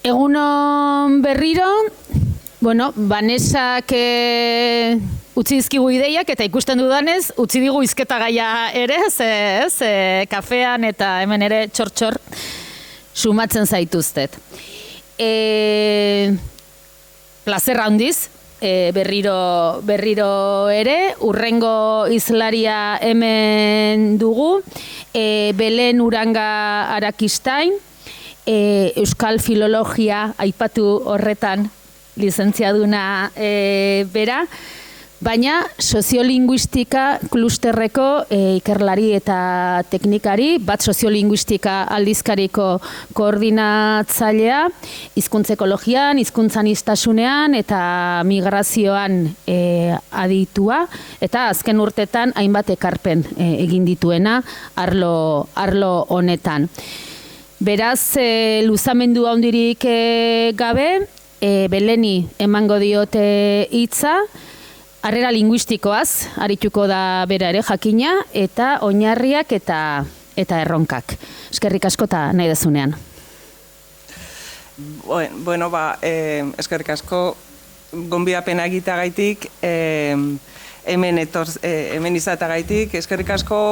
Egunon berriro, Banesak utzi dizkigu ideiak eta ikusten dudanez, utzi digu hizketa gaia ere, kafean eta hemen ere txor-txor sumatzen zaituztet. Plazer handiz, berriro ere, urrengo hizlaria hemen dugu, Belen Uranga Arakistain, Euskal Filologia aipatu horretan lizentziaduna bera, baina soziolinguistika klusterreko ikerlari eta teknikari, bat soziolinguistika aldizkariko koordinatzailea, hizkuntza ekologian, hizkuntza aniztasunean eta migrazioan aditua, eta azken urtetan hainbat ekarpen egin dituena arlo honetan. Beraz, luzamendu handirik gabe, Beleni emango diote hitza, harrera linguistikoaz, arituko da bera ere jakina, eta oinarriak eta erronkak. Eskerrik asko eta nahi dezunean. Eskerrik asko, gonbidapena egiteagaitik, hemen izatagaitik, eskerrik asko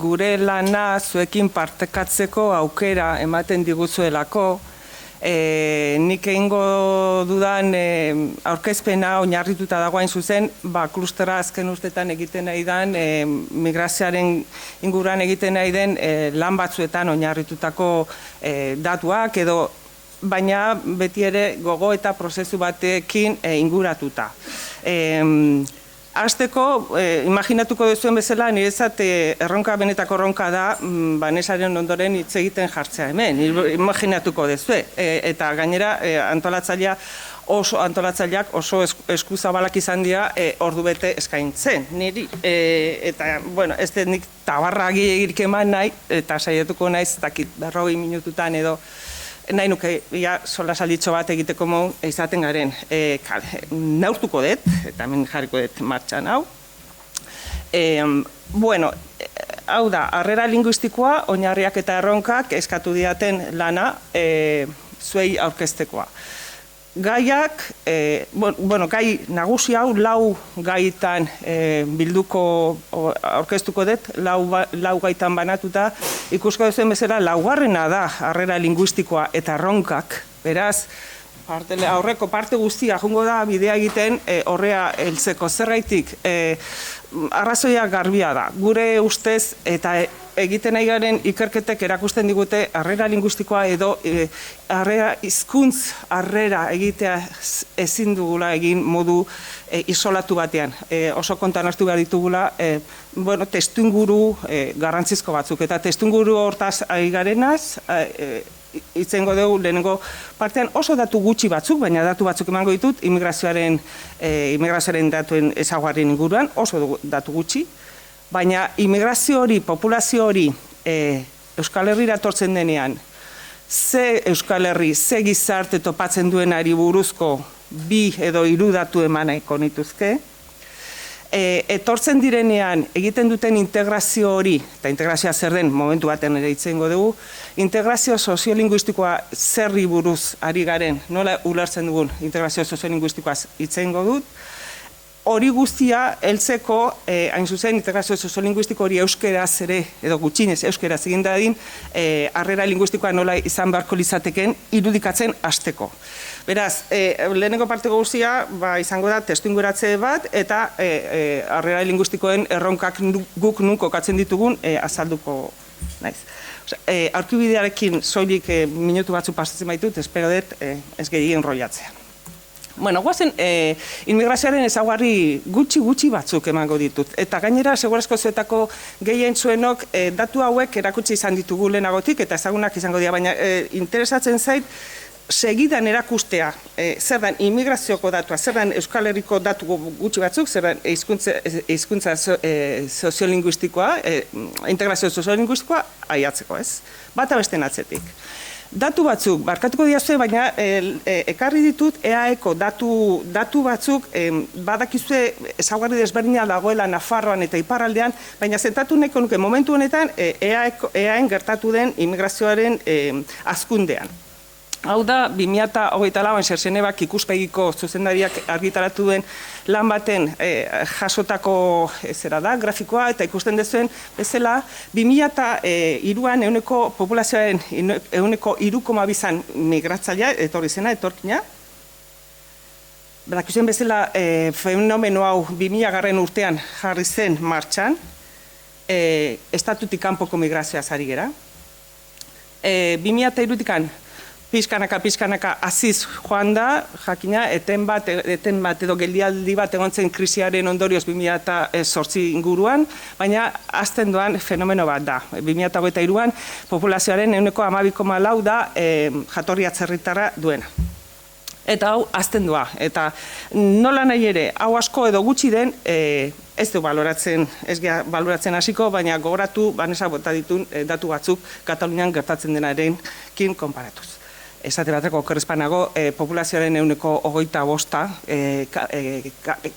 gure lana zuekin partekatzeko aukera ematen diguzuelako. Nik egingo dudan aurkezpena oinarrituta dagoain zuzen, klustera azken urtetan egiten nahi den, migrazioaren inguruan egiten nahi den lan batzuetan oinarritutako datuak edo, baina beti ere gogo eta prozesu batekin inguratuta. Hasteko, imaginatuko duzuen bezala, niretzat erronka benetako erronka da, Banesaren ondoren hitz egiten jartzea hemen, imaginatuko duzue. Eta gainera, antolatzaileak oso eskuzabalak izan dira ordu bete eskaintzen, niri. Eta, ez nik tabarragi egirik eman nahi, eta saiatuko naiz, dakit, 40 minututan edo, nahi nuke, solasalditxo bat egiteko modu izaten garen. Neurtuko dut, eta hemen jarriko dut martxan hau. Hau da, harrera linguistikoa, oinarriak eta erronkak eskatu diaten lana zuei aurkeztekoa. Gaiak, gai nagusi hau, lau gaitan bilduko aurkeztuko dut, lau gaitan banatuta, ikusko duzuen bezala, laugarrena da harrera linguistikoa eta erronkak, beraz, aurreko parte guztia jungo da bidea egiten horrea heltzeko zergaitik. Arrazoia garbia da. Gure ustez eta egiten nahi garen ikerketek erakusten digute harrera linguistikoa edo hizkuntz harrera egitea ezin dugula egin modu isolatu batean. Oso kontan hartu behar ditugula testuinguru garrantzizko batzuk. Eta testuinguru hortaz ari garenaz, itzengo dugu lehenengo partean oso datu gutxi batzuk, baina datu batzuk emango ditut, immigrazioaren datuen ezaugarrien inguruan, oso datu gutxi, baina immigrazio hori, populazio hori Euskal Herrira etortzen denean, ze Euskal Herri, ze gizarte topatzen duenari buruzko 2 edo 3 datu emaneko nituzke, etortzen direnean egiten duten integrazio hori, eta integrazioa zer den momentu baten ere itzengo dugu, integrazio soziolinguistikoa zerri buruz ari garen, nola ulertzen dugun integrazio soziolinguistikoaz itzengo dut, hori guztia heltzeko, hain zuzen, integrazio soziolinguistiko hori euskeraz ere, edo gutxinez euskeraz egin dadin, harrera linguistikoa nola izan beharko lizateken irudikatzen hasteko. Beraz, lehenengo parteko guztia izango da testuinguratze bat eta harrera linguistikoen erronkak guk nun kokatzen ditugun azalduko naiz. Aurkibidearekin soilik minutu batzu pasatzen baitut, espero dut ez gehiagin enrollatzea. Guazen, immigrazioaren ezaugarri gutxi batzuk emango ditut. Eta gainera, segurazko zuetako gehien zuenok datu hauek erakutsi izan ditugu lehenagotik, eta ezagunak izango dira, baina interesatzen zait, segidan erakustea, zer dan immigrazioko datua, zer dan Euskal Herriko datu gutxi batzuk, zer dan hizkuntza soziolinguistikoa, integrazio soziolinguistikoa, aiatzeko, ez? Bata besten atzetik. Datu batzuk, barkatuko diazue, baina ekarri ditut EAeko datu batzuk, badakizue ezaugarri desberdina dagoela Nafarroan eta Iparraldean, baina zentatu nahiko nuke momentu honetan EAen gertatu den immigrazioaren hazkundean. Hau da, 2024an Xerxenebak ikuspegiko zuzendariak argitaratu duen lan baten jasotako zera da, grafikoa, eta ikusten dezuen bezala, 2003an populazioaren 3,2 migratzailea, etorri zena, etorkina. Badakizuen bezala, fenomeno hau 2000 urtean jarri zen martxan, estatutik kanpoko migrazioa zari gera. 2003an pixkanaka aziz joan da, jakina, eten bat edo geldialdi bat egon zen krisiaren ondorioz 2008 inguruan, baina azten doan fenomeno bat da. 2023an populazioaren 12,4 da jatorri atzerritarra duena. Eta hau azten doa, eta nola nahi ere, hau asko edo gutxi den, ez du baloratzen hasiko, baina gogoratu, Vanessa bota ditun datu batzuk Katalunian gertatzen denarekin konparatuz. Esate bateko okerrezpanago, populazioaren 25%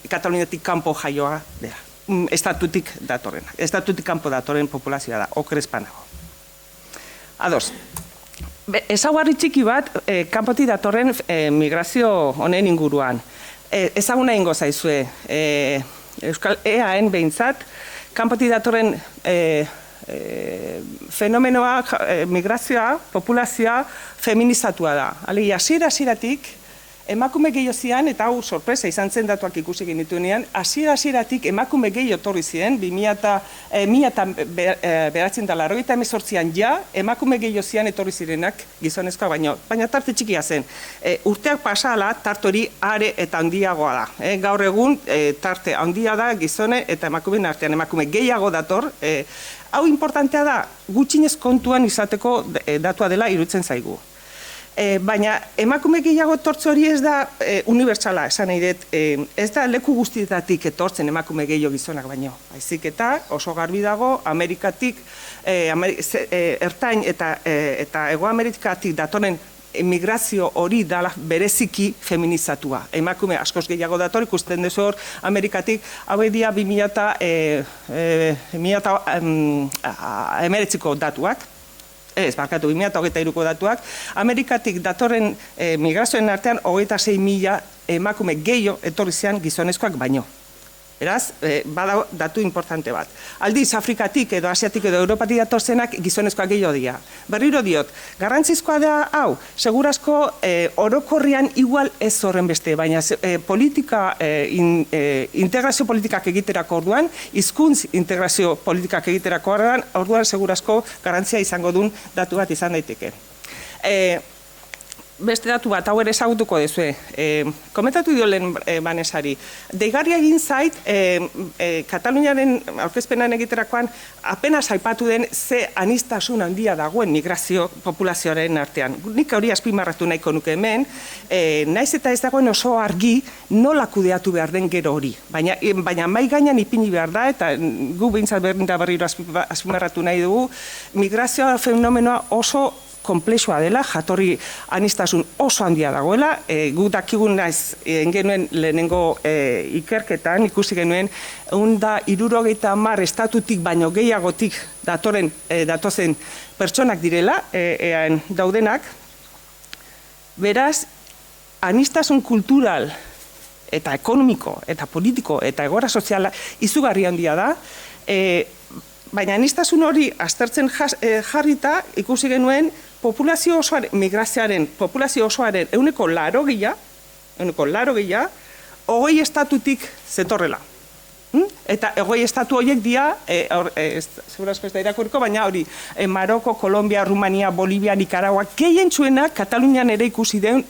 Kataluniatik kanpo jaioa dira. Estatutik kanpo datorren populazioa da, okerrezpanago. Ados. Ezaugarri txiki bat, kanpotik datorren migrazio honen inguruan. Ezaguna ingo zaizue, Euskal EAen behintzat, kanpotik datorren fenomenoa, migrazioa, populazioa feminizatua da. Alegia, hasieratik emakume gehiago zian, eta hau sorpresa izan zen datuak ikusi genituenean, hasieratik emakume gehiago etorri ziren, 1998an ja, emakume gehiago zian etorri zirenak gizonezkoa baina tarte txikia zen. Urteak pasala, tarte hori are eta handiagoa da. Gaur egun, tarte handia da gizone eta emakumeen artean, emakume gehiago dator. Hau importantea da, gutxinez kontuan izateko datua dela iruditzen zaigu. Baina emakume gehiago etortze hori ez da unibertsala, esan nahi dut, ez da leku guztietatik etortzen emakume gehiago gizonak baino. Baizik eta oso garbi dago, Amerikatik, ertain eta Hego Amerikatik datoren emigrazio hori dala bereziki feminizatua. Emakume askoz gehiago dator, ikusten dezu hor, Amerikatik, hau edia 2019ko datuak, ez, barkatu, 2023ko datuak, Amerikatik datorren migrazioen artean 26.000 emakume gehiago etorri zian gizonezkoak baino. Beraz, bada datu importante bat. Aldiz, Afrikatik edo Asiatik edo Europatik datorzenak gizonezkoak gehiago dira. Berriro diot, garrantzizkoa da hau, segurazko orokorrian igual ez horren beste, baina integrazio politikak egiterako orduan, hizkuntz integrazio politikak egiterako orduan segurazko garrantzia izango duen datu bat izan daiteke. Beste datu bat, hau ere ezagutuko dezue. Komentatu dio lehen Vanessari. Deigarria egin zait, Kataluniaren aurkezpenan egiterakoan apenas aipatu den ze aniztasun handia dagoen migrazio populazioaren artean. Nik hori azpimarratu nahiko nuke hemen, naiz eta ez dagoen oso argi nola kudeatu behar den gero hori. Baina mai gainean ipini behar da, eta gu behintzat berriro azpimarratu nahi dugu, migrazioa fenomenoa oso komplexua dela, jatorri anistasun oso handia dagoela, gu dakigun naiz genuen lehenengo ikerketan, ikusi genuen, 170 estatutik baino gehiagotik datozen pertsonak direla, eaen daudenak, beraz, anistasun kultural eta ekonomiko, eta politiko, eta egoera soziala izugarri handia da, baina anistasun hori aztertzen jarrita ikusi genuen populazio osoaren, migrazioaren populazio osoaren 80%, 20 estatutik zetorrela. Eta 20 estatu horiek dira, segurazko ez da irakuriko, baina hori, Maroko, Kolombia, Rumania, Bolivia, Nicaragua, gehientsuenak Katalunian ere ikusi den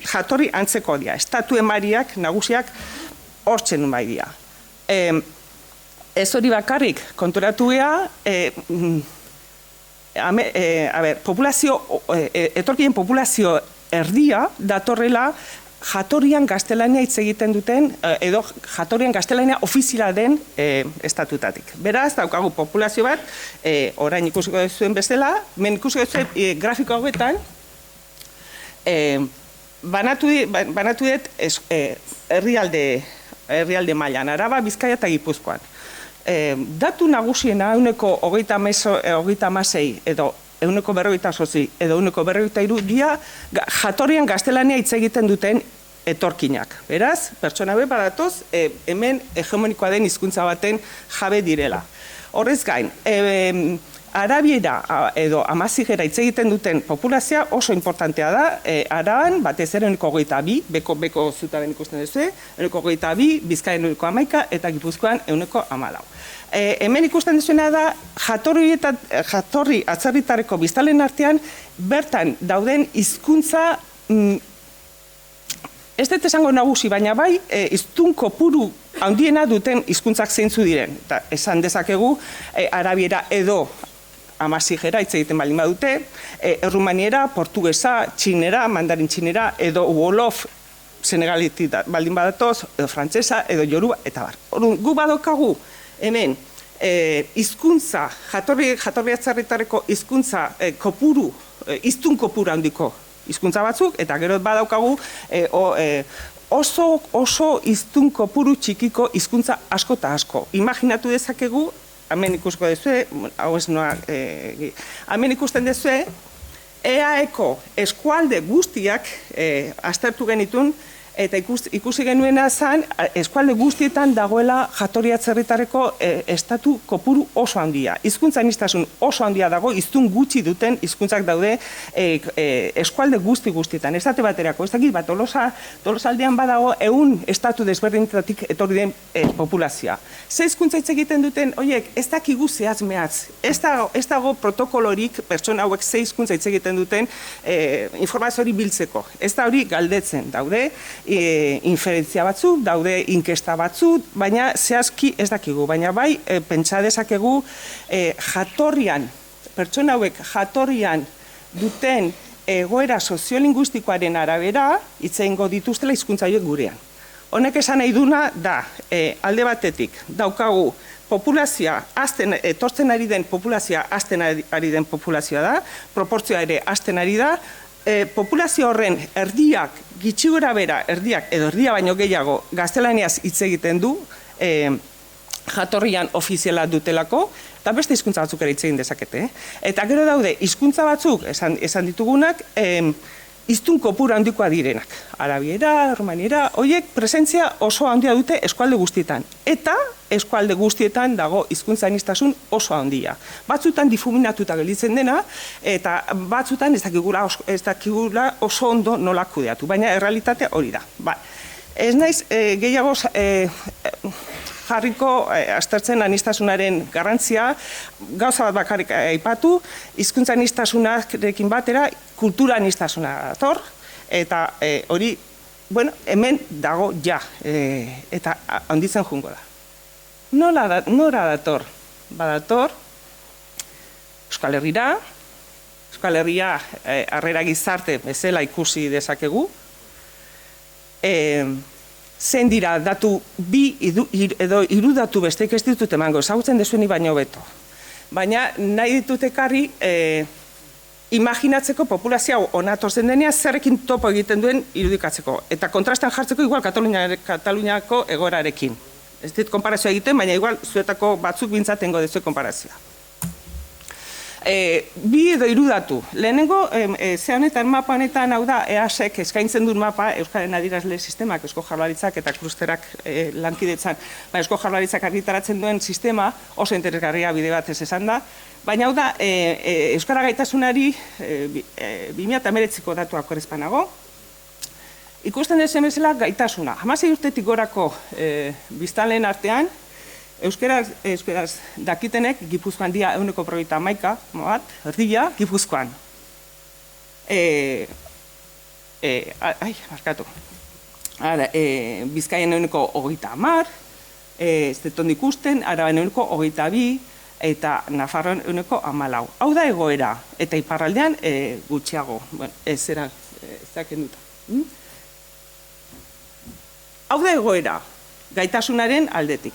jatorri antzeko dira. Estatu emariak, nagusiak, hortzen bai dira. Ez hori bakarrik, konturatu gea, etorkien populazio erdia datorrela jatorrian gaztelania hitz egiten duten, edo jatorrian gaztelania ofiziala den estatutatik. Beraz, daukagu populazio bat, orain ikusiko zuen bezala, men ikusiko zuen grafiko hauetan, banatu dut herrialde mailan, Araba, Bizkaia eta Gipuzkoan. Datu nagusiena, 36 edo %48 edo %43 dira jatorrian gaztelania hitz egiten duten etorkinak. Beraz, pertsona hauek badatoz, hemen hegemonikoa den hizkuntza baten jabe direla. Horrez gain, arabiera edo amazigera hitz egiten duten populazioa oso importantea da. Araban, batez ere 22, beko zutaben ikusten duzu, 22, Bizkaian 11 eta Gipuzkoan 14. Hemen ikusten duzuena da, jatorri atzerritarreko biztanleen artean, bertan dauden hizkuntza ez dut esango nagusi, baina bai, hiztun kopuru handiena duten hizkuntzak zeintzu diren. Eta esan dezakegu, arabiera edo amazigera hitz egiten baldin badute, errumaniera, portugesa, txinera, mandarin txinera, edo wolof senegalitik baldin badatoz, edo frantsesa, edo yoruba, eta bar. Gu badokagu, hemen, hizkuntza, jatorri atzerritarreko hizkuntza kopuru, hiztun kopuru handiko hizkuntza batzuk, eta gero badaukagu oso hiztun kopuru txikiko hizkuntza asko eta asko. Imaginatu dezakegu, hemen ikusko dezue, hau ez noa, hemen ikusten dezue, EAeko eskualde guztiak aztertu genitun, eta ikusi genuena zen, eskualde guztietan dagoela jatorri atzerritarreko estatu kopuru oso handia. Hizkuntza aniztasun oso handia dago, hiztun gutxi duten hizkuntzak daude eskualde guztietan. Estate baterako, ez dakit bat, Tolosaldean badago 100 estatu desberdinetatik etorri den populazioa. Ze hizkuntza hitz egiten duten, horiek, ez dakigu zehaz mehatz. Ez dago protokolorik pertsona hauek ze hizkuntza hitz egiten duten informazio hori biltzeko. Ez da hori galdetzen, daude, inferentzia batzuk, daude inkesta batzuk, baina zehazki ez dakigu, baina bai pentsa dezakegu jatorrian, pertsona hauek jatorrian duten egoera soziolinguistikoaren arabera hitz egingo dituztela hizkuntza horiek gurean. Honek esan nahi duna da, alde batetik, daukagu populazioa, etortzen ari den populazioa, hazten ari den populazioa da, proportzioa ere hazten ari da, populazio horren erdiak, gitxi gora bera, erdiak edo erdia baino gehiago gaztelaniaz hitz egiten du, jatorrian ofiziala dutelako, eta beste hizkuntza batzuk ere hitz egin dezakete. Eta gero daude, hizkuntza batzuk, esan ditugunak, hiztun kopuru handikoa direnak. Arabiera, romaniera, horiek presentzia oso handia dute eskualde guztietan. Eta eskualde guztietan dago hizkuntza aniztasun oso handia. Batzutan difuminatuta gelditzen dena, eta batzutan ez dakigula oso ondo nola kudeatu. Baina errealitatea hori da. Ez naiz gehiago jarriko aztertzen aniztasunaren garrantzia, gauza bat bakarrik aipatu, hizkuntza aniztasunarekin batera, kultura aniztasuna dator, eta hori, bueno, hemen dago ja, eta handitzen jungo da. Nora dator? Badator, Euskal Herrira, Euskal Herria harrera gizarte bezala ikusi dezakegu, zen dira datu bi edo hiru datu besteik ez ditut emango, ezagutzen dezueni baino beto. Baina nahi ditut ekarri imaginatzeko populazio onatorzen denean zerrekin topo egiten duen irudikatzeko. Eta kontrastan jartzeko igual Kataluniako egoerarekin. Ez dit konparazioa egiten, baina igual zuetako batzuk bintzatengo dezue konparazioa. Bi edo hiru datu. Lehenengo, ze honetan, mapa honetan, hau da, EASek eskaintzen duen mapa, Euskaren Adierazle Sistemak, Eusko Jaurlaritzak eta klusterak lankidetzan, Eusko Jaurlaritzak argitaratzen duen sistema, oso interesgarria bide batez esan da, baina hau da, Euskara gaitasunari 2019ko datuak korrespanago, ikusten dezen bezala gaitasuna. 16 urtetik gorako biztanleen artean, Euskaraz dakitenek Gipuzkoan dia 151, erdia Gipuzkoan. Markatu. Bizkaian 130, ez deton ikusten, Araban 122, eta Nafarroan 114. Hau da egoera, eta iparraldean gutxiago, ez zaken dut. Hau da egoera, gaitasunaren aldetik.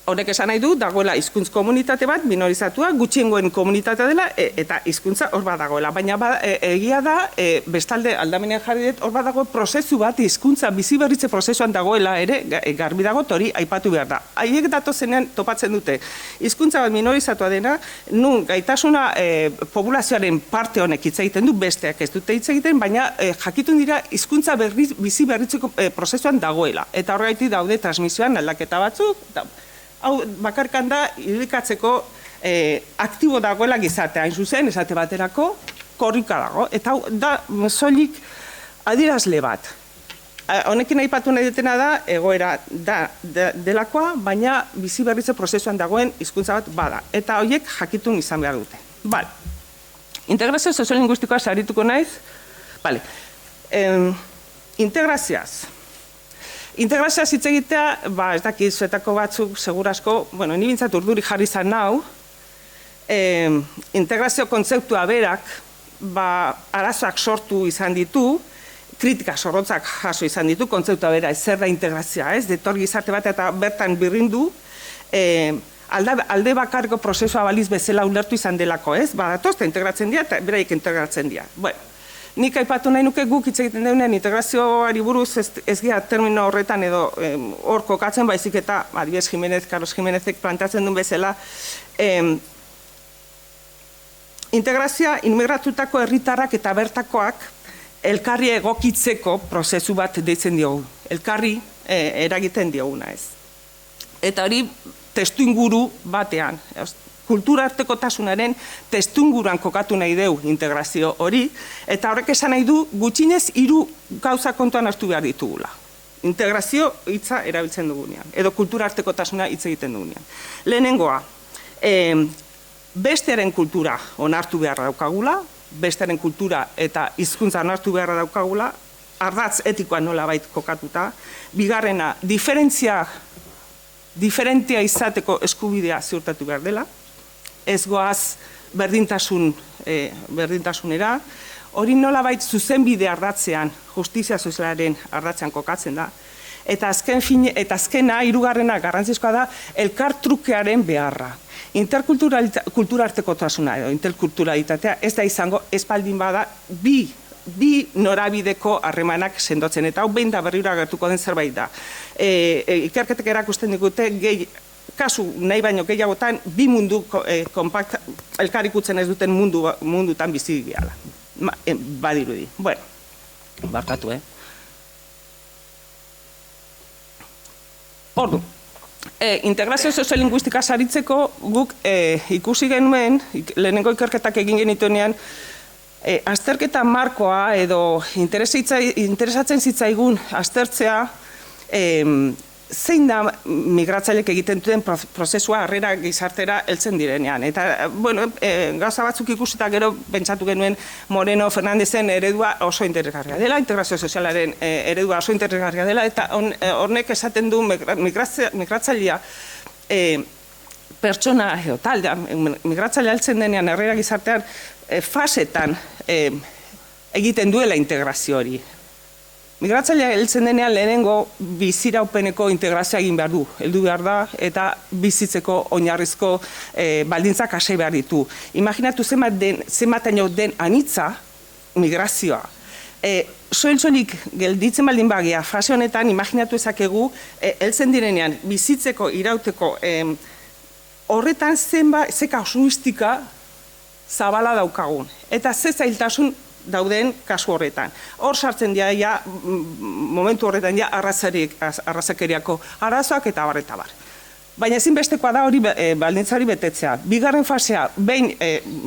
Horrek esan nahi du, dagoela hizkuntz komunitate bat, minorizatua, gutxiengoen komunitatea dela, eta hizkuntza hor bat dagoela. Baina egia da, bestalde aldamenean jarri dut, hor bat dago prozesu bat, hizkuntza bizi berritze prozesuan dagoela ere, garbi dago, hori aipatu behar da. Haiek datozenean topatzen dute, hizkuntza bat minorizatua dena, nun gaitasuna populazioaren parte honek hitz egiten du, besteak ez dute hitz egiten, baina jakitun dira hizkuntza bizi berritzeko prozesuan dagoela. Eta horregatik daude transmisioan aldaketa batzuk, hau bakarkan da irudikatzeko aktibo dagoela gizartea, hain zuzen, esate baterako, korrika dago. Eta hau da soilik adierazle bat. Honekin aipatu nahi dutena da, egoera delakoa, baina bizi berritze prozesuan dagoen hizkuntza bat bada. Eta horiek jakitun izan behar dute. Bale. Integrazio soziolinguistikoa sarituko naiz. Bale. Integrazioaz. Integrazioaz hitz egitea, ez dakit zuetako batzuk, segurasko, ni bintzat urduri jarri zan nau, integrazio kontzeptua berak, arazoak sortu izan ditu, kritika zorrotzak jaso izan ditu, kontzeptua bera, zer da integrazioa, ez? Detor gizarte bat eta bertan birrindu, alde bakarreko prozesua baliz bezala ulertu izan delako, ez? Badatoz, eta integratzen dira, eta beraik integratzen dira. Nik aipatu nahi nuke guk hitz egiten deunen integrazioari buruz ez gira termino horretan edo hor kokatzen baizik eta adibidez Carlos Jimenezek plantatzen duen bezala integrazioa inmigratutako herritarrak eta bertakoak elkarri egokitzeko prozesu bat deitzen diogu. Elkarri eragiten dioguna ez. Eta hori testuinguru batean. Kulturartekotasunaren testuinguruan kokatu nahi deu integrazio hori, eta horrek esan nahi du gutxinez 3 gauza kontuan hartu behar ditugula. Integrazio hitza erabiltzen dugunean, edo kulturartekotasuna hitz egiten dugunean. Lehenengoa, bestearen kultura onartu beharra daukagula, bestearen kultura eta hizkuntza onartu beharra daukagula, ardatz etikoa nolabait kokatuta. Bigarrena, diferentea izateko eskubidea ziurtatu behar dela, ez goaz berdintasunera, hori nolabait zuzenbide ardatzean, justizia sozialaren ardatzean kokatzen da, eta azkena, 3. garrantzizkoa da, elkartrukearen beharra. Interkulturartekotasuna edo interkulturalitatea ez da izango espaldin bada bi norabideko harremanak sendotzen, eta hau behin da berriro agertuko den zerbait da. Ikerketek erakusten digute kasu nahi baino gehiagotan, 2 mundu elkarikutzen ez duten mundutan bizi gehala. Badirudi. Barkatu, Ordu, integrazio soziolinguistika saritzeko guk ikusi genuen, lehenengo ikerketak egin genituenean, azterketa markoa edo interesatzen zitzaigun aztertzea zein da migratzailek egiten duten prozesua harrera gizartera heltzen direnean. Eta, gauza batzuk ikusita gero pentsatu genuen Moreno Fernandezen eredua oso interesgarria dela, integrazio sozialaren eredua oso interesgarria dela, eta hornek esaten du migratzailea pertsona edo taldea, migratzailea heltzen denean harrera gizartean fasetan egiten duela integrazio hori. Migratzailea heltzen denean lehenengo biziraupeneko integrazioa egin behar du, heldu behar da, eta bizitzeko oinarrizko baldintzak hasi behar ditu. Imaginatu zenbataino den anitza migrazioa. Soil-soilik gelditzen baldin bagia, fase honetan imaginatu ezakegu heltzen direnean bizitzeko irauteko horretan ze kasuistika zabala daukagun, eta ze zailtasun dauden kasu horretan. Hor sartzen dira, momentu horretan arrazakeriako arazoak eta bar. Baina ezinbestekoa da hori baldintza hori betetzea. Bigarren fasea, behin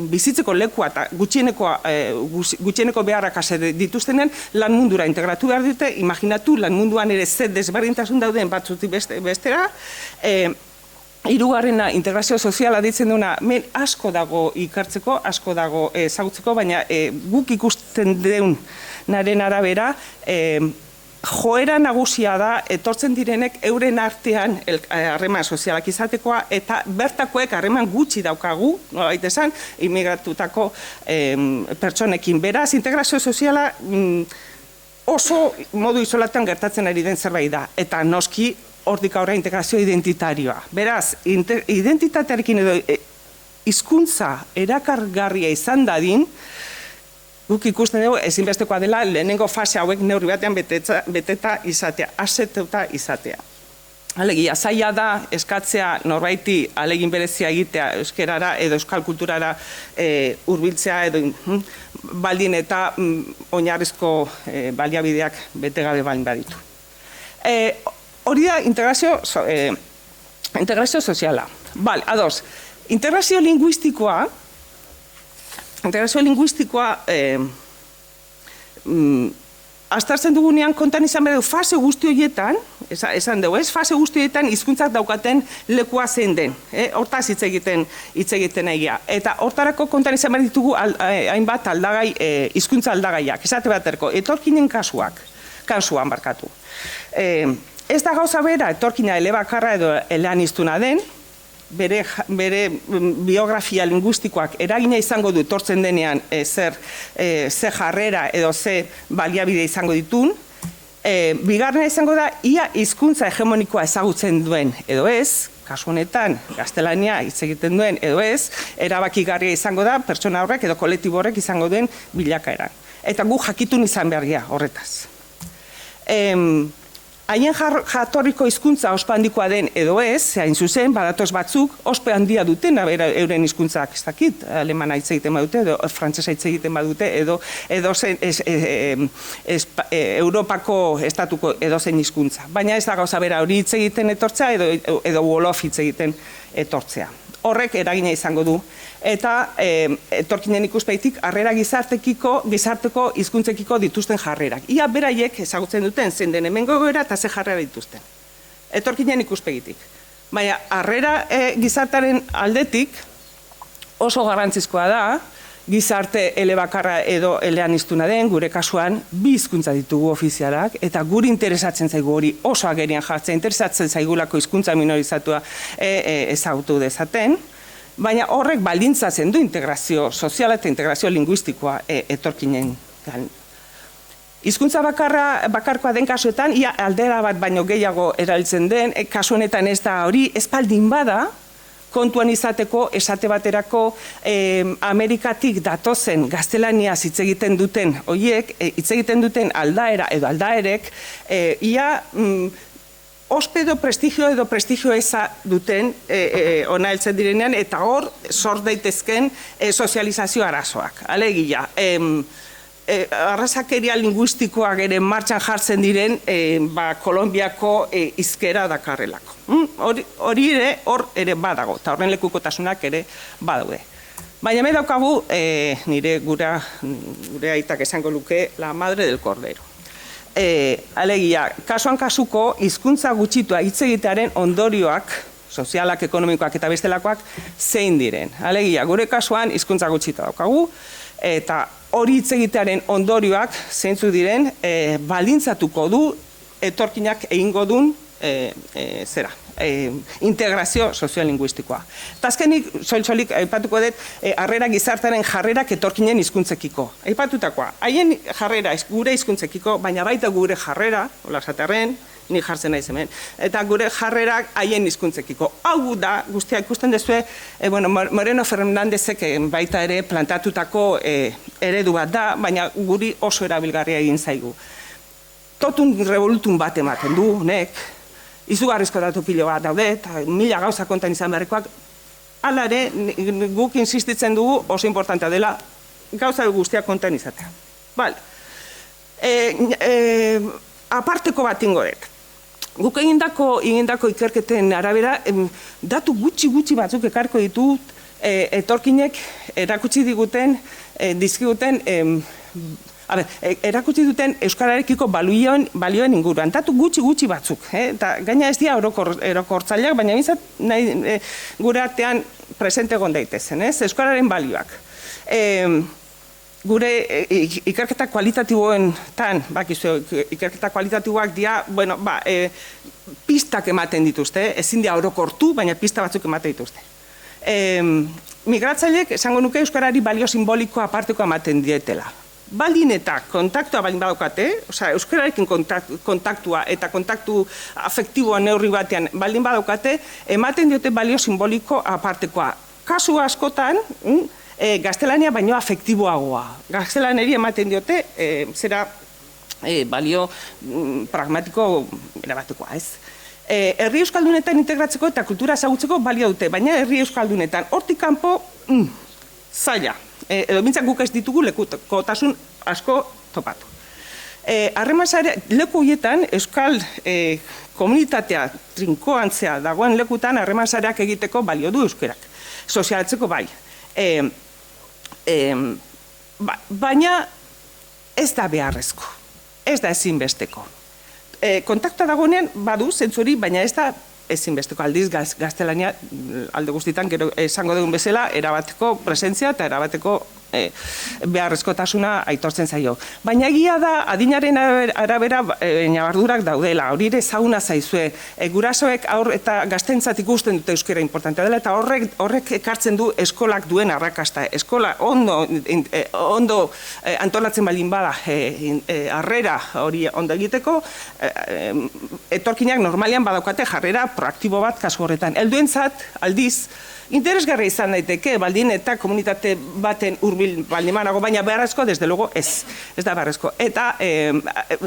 bizitzeko lekua eta gutxieneko beharrak dituztenen lan mundura integratu behar dute, imaginatu lan munduan ere ze desberdintasun dauden batzutik bestera, 3. integrazio soziala ditzen duena, asko dago ikertzeko, asko dago ezagutzeko, baina guk ikusten deunaren arabera, joera nagusia da, etortzen direnek euren artean harreman sozialak izatekoa, eta bertakoek harreman gutxi daukagu, nolabait esan, immigratutako pertsonekin. Beraz, integrazio soziala oso modu isolatuan gertatzen ari den zerbait da, eta noski hortik aurra integrazio identitarioa. Beraz, identitatearekin edo hizkuntza erakargarria izan dadin, guk ikusten dugu ezinbestekoa dela lehenengo fase hauek neurri batean beteta izatea, aseteuta izatea. Alegia, zaila da eskatzea norbaiti alegin berezia egitea euskerara edo euskal kulturara hurbiltzea edo baldin eta oinarrizko baliabideak bete gabe baldin baditu. Hori da integrazio soziala. Bale, ados, integrazio linguistikoa aztertzen dugunean kontan izan behar du fase guzti horietan, esan dugu, fase guzti horietan hizkuntzak daukaten lekua zein den. Hortaz hitz egiten egia. Eta hortarako kontan izan behar ditugu hainbat aldagai, hizkuntza aldagaiak. Esate baterko, etorkinen kasuan barkatu. Ez da gauza bera etorkina elebakarra edo eleaniztuna den, bere biografia linguistikoak eragina izango du etortzen denean ze jarrera edo ze baliabide izango ditun. Bigarrena izango da, ia hizkuntza hegemonikoa ezagutzen duen edo ez, kasu honetan gaztelania hitz egiten duen edo ez, erabakigarria izango da pertsona horrek edo kolektibo horrek izango duen bilakaera. Eta gu jakitun izan behar gira horretaz. Haien jatorriko hizkuntza ospe handikoa den edo ez, hain zuzen, badatoz batzuk, ospe handia duten, euren hizkuntzak ez dakit, alemana hitz egiten badute, edo frantsesa hitz egiten badute, edo Europako estatuko edozein hizkuntza. Baina ez da gauza bera hori hitz egiten etortzea, edo wolof hitz egiten etortzea. Horrek eragina izango du. Eta etorkinen ikuspeitik harrera gizarteko hizkuntzekiko dituzten jarrerak. Ia beraiek ezagutzen duten zein den hemengo egoera eta ze jarrera dituzten. Etorkinen ikuspegitik. Baina harrera gizartaren aldetik oso garrantzizkoa da, gizarte elebakarra edo eleaniztuna den, gure kasuan, bi hizkuntza ditugu ofizialak, eta guri interesatzen zaigu hori oso agerian jartzen, interesatzen zaigulako hizkuntza minorizatua ezagutu dezaten, baina horrek baldintzatzen du integrazio soziala eta integrazio linguistikoa etorkinen. Hizkuntza bakarkoa den kasuetan, ia aldera bat baino gehiago erabiltzen den, kasu honetan ez da hori, ez baldin bada, kontuan izateko, esate baterako Amerikatik datozen gaztelaniaz hitz egiten duten horiek, hitz egiten duten aldaera edo aldaerek, ia ospe edo prestigio eza duten ona heltzen direnean, eta hor sor daitezken sozializazio arazoak. Alegia, arrazakeria linguistikoak ere martxan jartzen diren Kolonbiako hizkera dakarrelako. Hori ere, hor ere badago, eta horren lekukotasunak ere badaude. Baina me daukagu, nire gure aitak esango luke, la madre del cordero. Alegia, kasuan kasuko hizkuntza gutxitua hitz egitearen ondorioak, sozialak, ekonomikoak eta bestelakoak, zein diren. Alegia, gure kasuan hizkuntza gutxitua daukagu, eta hori hitz egitearen ondorioak zeintzu diren baldintzatuko du etorkinak egingo duen integrazio soziolinguistikoa. Eta azkenik, soil-solik, aipatuko dut, harrera gizartaren jarrerak etorkinen hizkuntzekiko. Aipatutakoa, haien jarrera gure hizkuntzekiko, baina baita gure jarrera, hola esatearren, ni jartzen naiz hemen, eta gure jarrerak haien hizkuntzekiko. Hau da, guztia ikusten dezue, Moreno Fernandezek baita ere plantatutako eredu bat da, baina guri oso erabilgarria egin zaigu. Totun revolutun bat ematen du, izugarrizko datu pilo bat daude, eta mila gauza kontan izan beharrekoak, hala ere, guk insistitzen dugu oso importantea dela gauza guztia kontan izatea. Aparteko bat ingoret. Guk egindako ikerketen arabera, datu gutxi batzuk ekarko ditut, etorkinek erakutsi diguten, dizkiguten, erakutsi duten euskararekiko balioen inguruan. Datu gutxi batzuk, eta gaina ez dira orokortzaileak, baina bintzat gure artean presente egon daitezen, euskararen balioak. Gure ikerketa kualitatiboetan, ikerketa kualitatiboak dira, pistak ematen dituzte, ezin dira orokortu, baina pista batzuk ematen dituzte. Migratzaileek, esango nuke, euskarari balio simboliko aparteko ematen dietela. baldin eta kontaktua baldin badaukate, osea, euskararekin kontaktua eta kontaktu afektiboa neurri batean baldin badaukate, ematen diote balio simboliko apartekoa. Kasu askotan, gaztelania baino afektiboagoa. Gaztelaneri ematen diote, balio pragmatiko erabatekoa, ez? Herri euskaldunetan integratzeko eta kultura ezagutzeko balio dute, baina herri euskaldunetan hortik kanpo zaila. Edo bintzak guk ez ditugu lekukotasun asko topatu. Leku horietan euskal komunitatea trinkoantzea dagoen lekutan harremansareak egiteko balio du euskerak. Sozialatzeko bai. Baina ez da beharrezko. Ez da ezinbesteko. Kontaktua dagoenean badu zentzuri, baina ez da ezinbesteko aldiz gaztelania alde guztietan gero esango dugun bezala erabateko presentzia eta erabateko beharrezkotasuna aitortzen zaio. Baina egia da adinaren arabera nabardurak daudela, hori ere ezaguna zaizue. Gurasoek aur eta gaztentzat ikusten dute euskera importantea dela eta horrek ekartzen du eskolak duen arrakasta. Eskola ondo antolatzen baldin bada harrera hori ondo egiteko, etorkinak normalian badaukate jarrera proaktibo bat kasu horretan. Helduentzat aldiz interesgarria izan daiteke, baldin eta komunitate baten hurbil baldin manago, baina beharrezko, desde luego, ez da beharrezko. Eta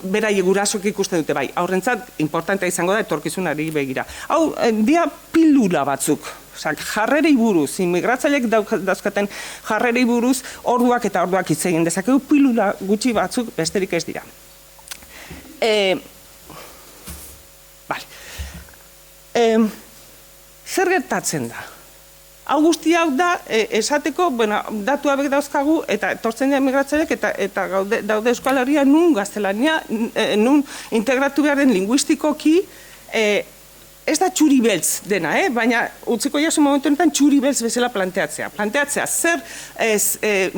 berai gurasok ikusten dute bai, aurrentzat importantea izango da etorkizunari begira. Hau, dia pilula batzuk, jarrerei buruz, immigratzaileek dauzkaten jarrerei buruz, orduak eta orduak hitz egin dezakegu, pilula gutxi batzuk besterik ez dira. Zer gertatzen da? Hau guzti hau da, esateko, datu hauek dauzkagu, eta etortzen dira migratzaileek, eta daude Euskal Herria nun gaztelania, nun integratu behar den linguistikoki, ez da txuri beltz dena, baina utziko jaso momentu honetan txuri beltz bezala planteatzea. Planteatzea, zer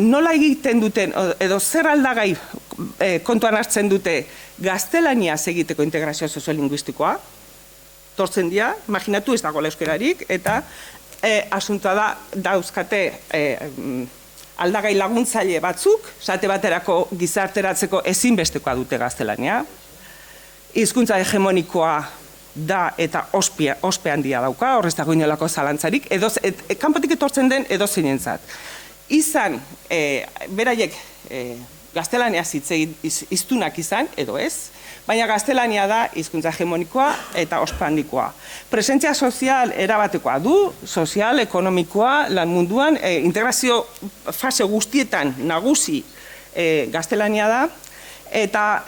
nola egiten duten, edo zer aldagai kontuan hartzen dute gaztelaniaz egiteko integrazio soziolinguistikoa, tortzen dira, imaginatu ez dagoela euskerarik, eta asuntoa da dauzkate aldagai laguntzaile batzuk, esate baterako gizarteratzeko ezinbestekoa dute gaztelania, hizkuntza hegemonikoa da eta ospe handia dauka, horrez dago inolako zalantzarik, kanpotik etortzen den edo zeinentzat. Izan, beraiek gaztelania hiztunak izan, edo ez, baina gaztelania da hizkuntza hegemonikoa eta ospe handikoa. Presentzia sozial erabatekoa du, sozial, ekonomikoa, lan munduan, integrazio fase guztietan nagusi gaztelania da, eta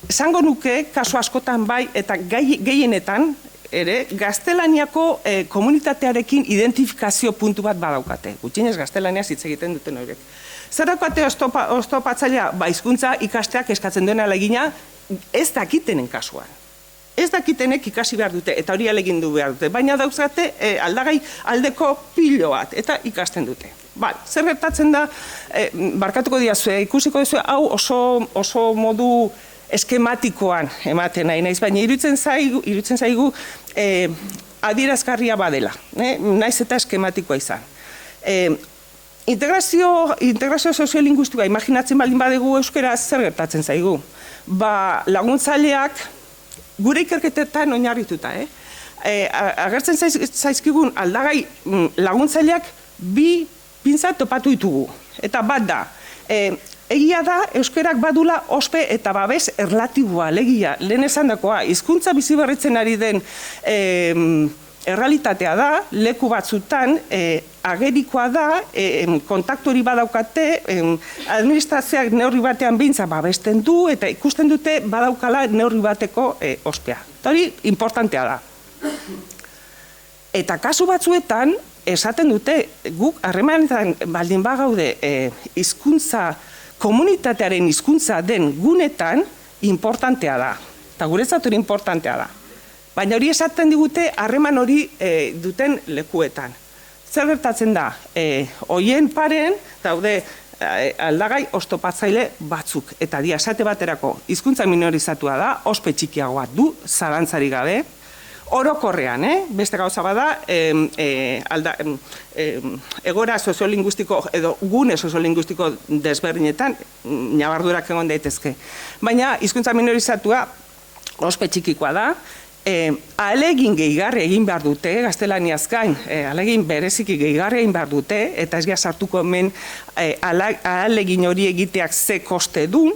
esango nuke, kasu askotan bai, eta gehienetan, ere, gaztelaniako komunitatearekin identifikazio puntu bat badaukate. Gutxienez gaztelaniaz hitz egiten duten horiek. Zer daukate oztopatzailea? Hizkuntza ikasteak eskatzen duena ahalegina ez dakitenen kasuan. Ez dakitenek ikasi behar dute, eta hori alegindu behar dute, baina dauzkate aldagai aldeko pilo bat, eta ikasten dute. Zer gertatzen da, barkatuko diazue, ikusiko duzue, hau oso modu eskematikoan ematen nahi naiz, baina iruditzen zaigu adierazgarria badela, naiz eta eskematikoa izan. Integrazio soziolinguistikoa imaginatzen baldin badegu euskera zer gertatzen zaigu. Laguntzaileak gure ikerketetan oinarrituta, agertzen zaizkigun aldagai laguntzaileak bi pintza topatu ditugu. Eta bat da, egia da euskerak badula ospe eta babes erlatiboa, legia, lehen esan dakoa, hizkuntza bizi berritzen ari den errealitatea da, leku batzutan, agerikoa da, kontaktu hori badaukate, administrazioak neurri batean behintza babesten du, eta ikusten dute badaukala neurri bateko ospea. Eta hori importantea da. Eta kasu batzuetan, esaten dute, guk harremanetan baldin bagaude hizkuntza, komunitatearen hizkuntza den gunetan, importantea da. Eta guretzat hori importantea da. Baina hori esaten digute harreman hori duten lekuetan. Zer gertatzen da? Horien paren daude aldagai oztopatzaile batzuk. Eta esate baterako hizkuntza minorizatua da, ospe txikiagoa du, zalantzari gabe. orokorrean, beste gauza bada, egoera soziolinguistiko edo gune soziolinguistiko desberdinetan nabardurak egon daitezke. Baina hizkuntza minorizatua ospe txikikoa da, ahalegin gehigarri egin behar dute, gaztelaniaz gain, ahalegin bereziki gehigarri egin behar dute, eta ez gara sartuko hemen ahalegin hori egiteak ze koste du,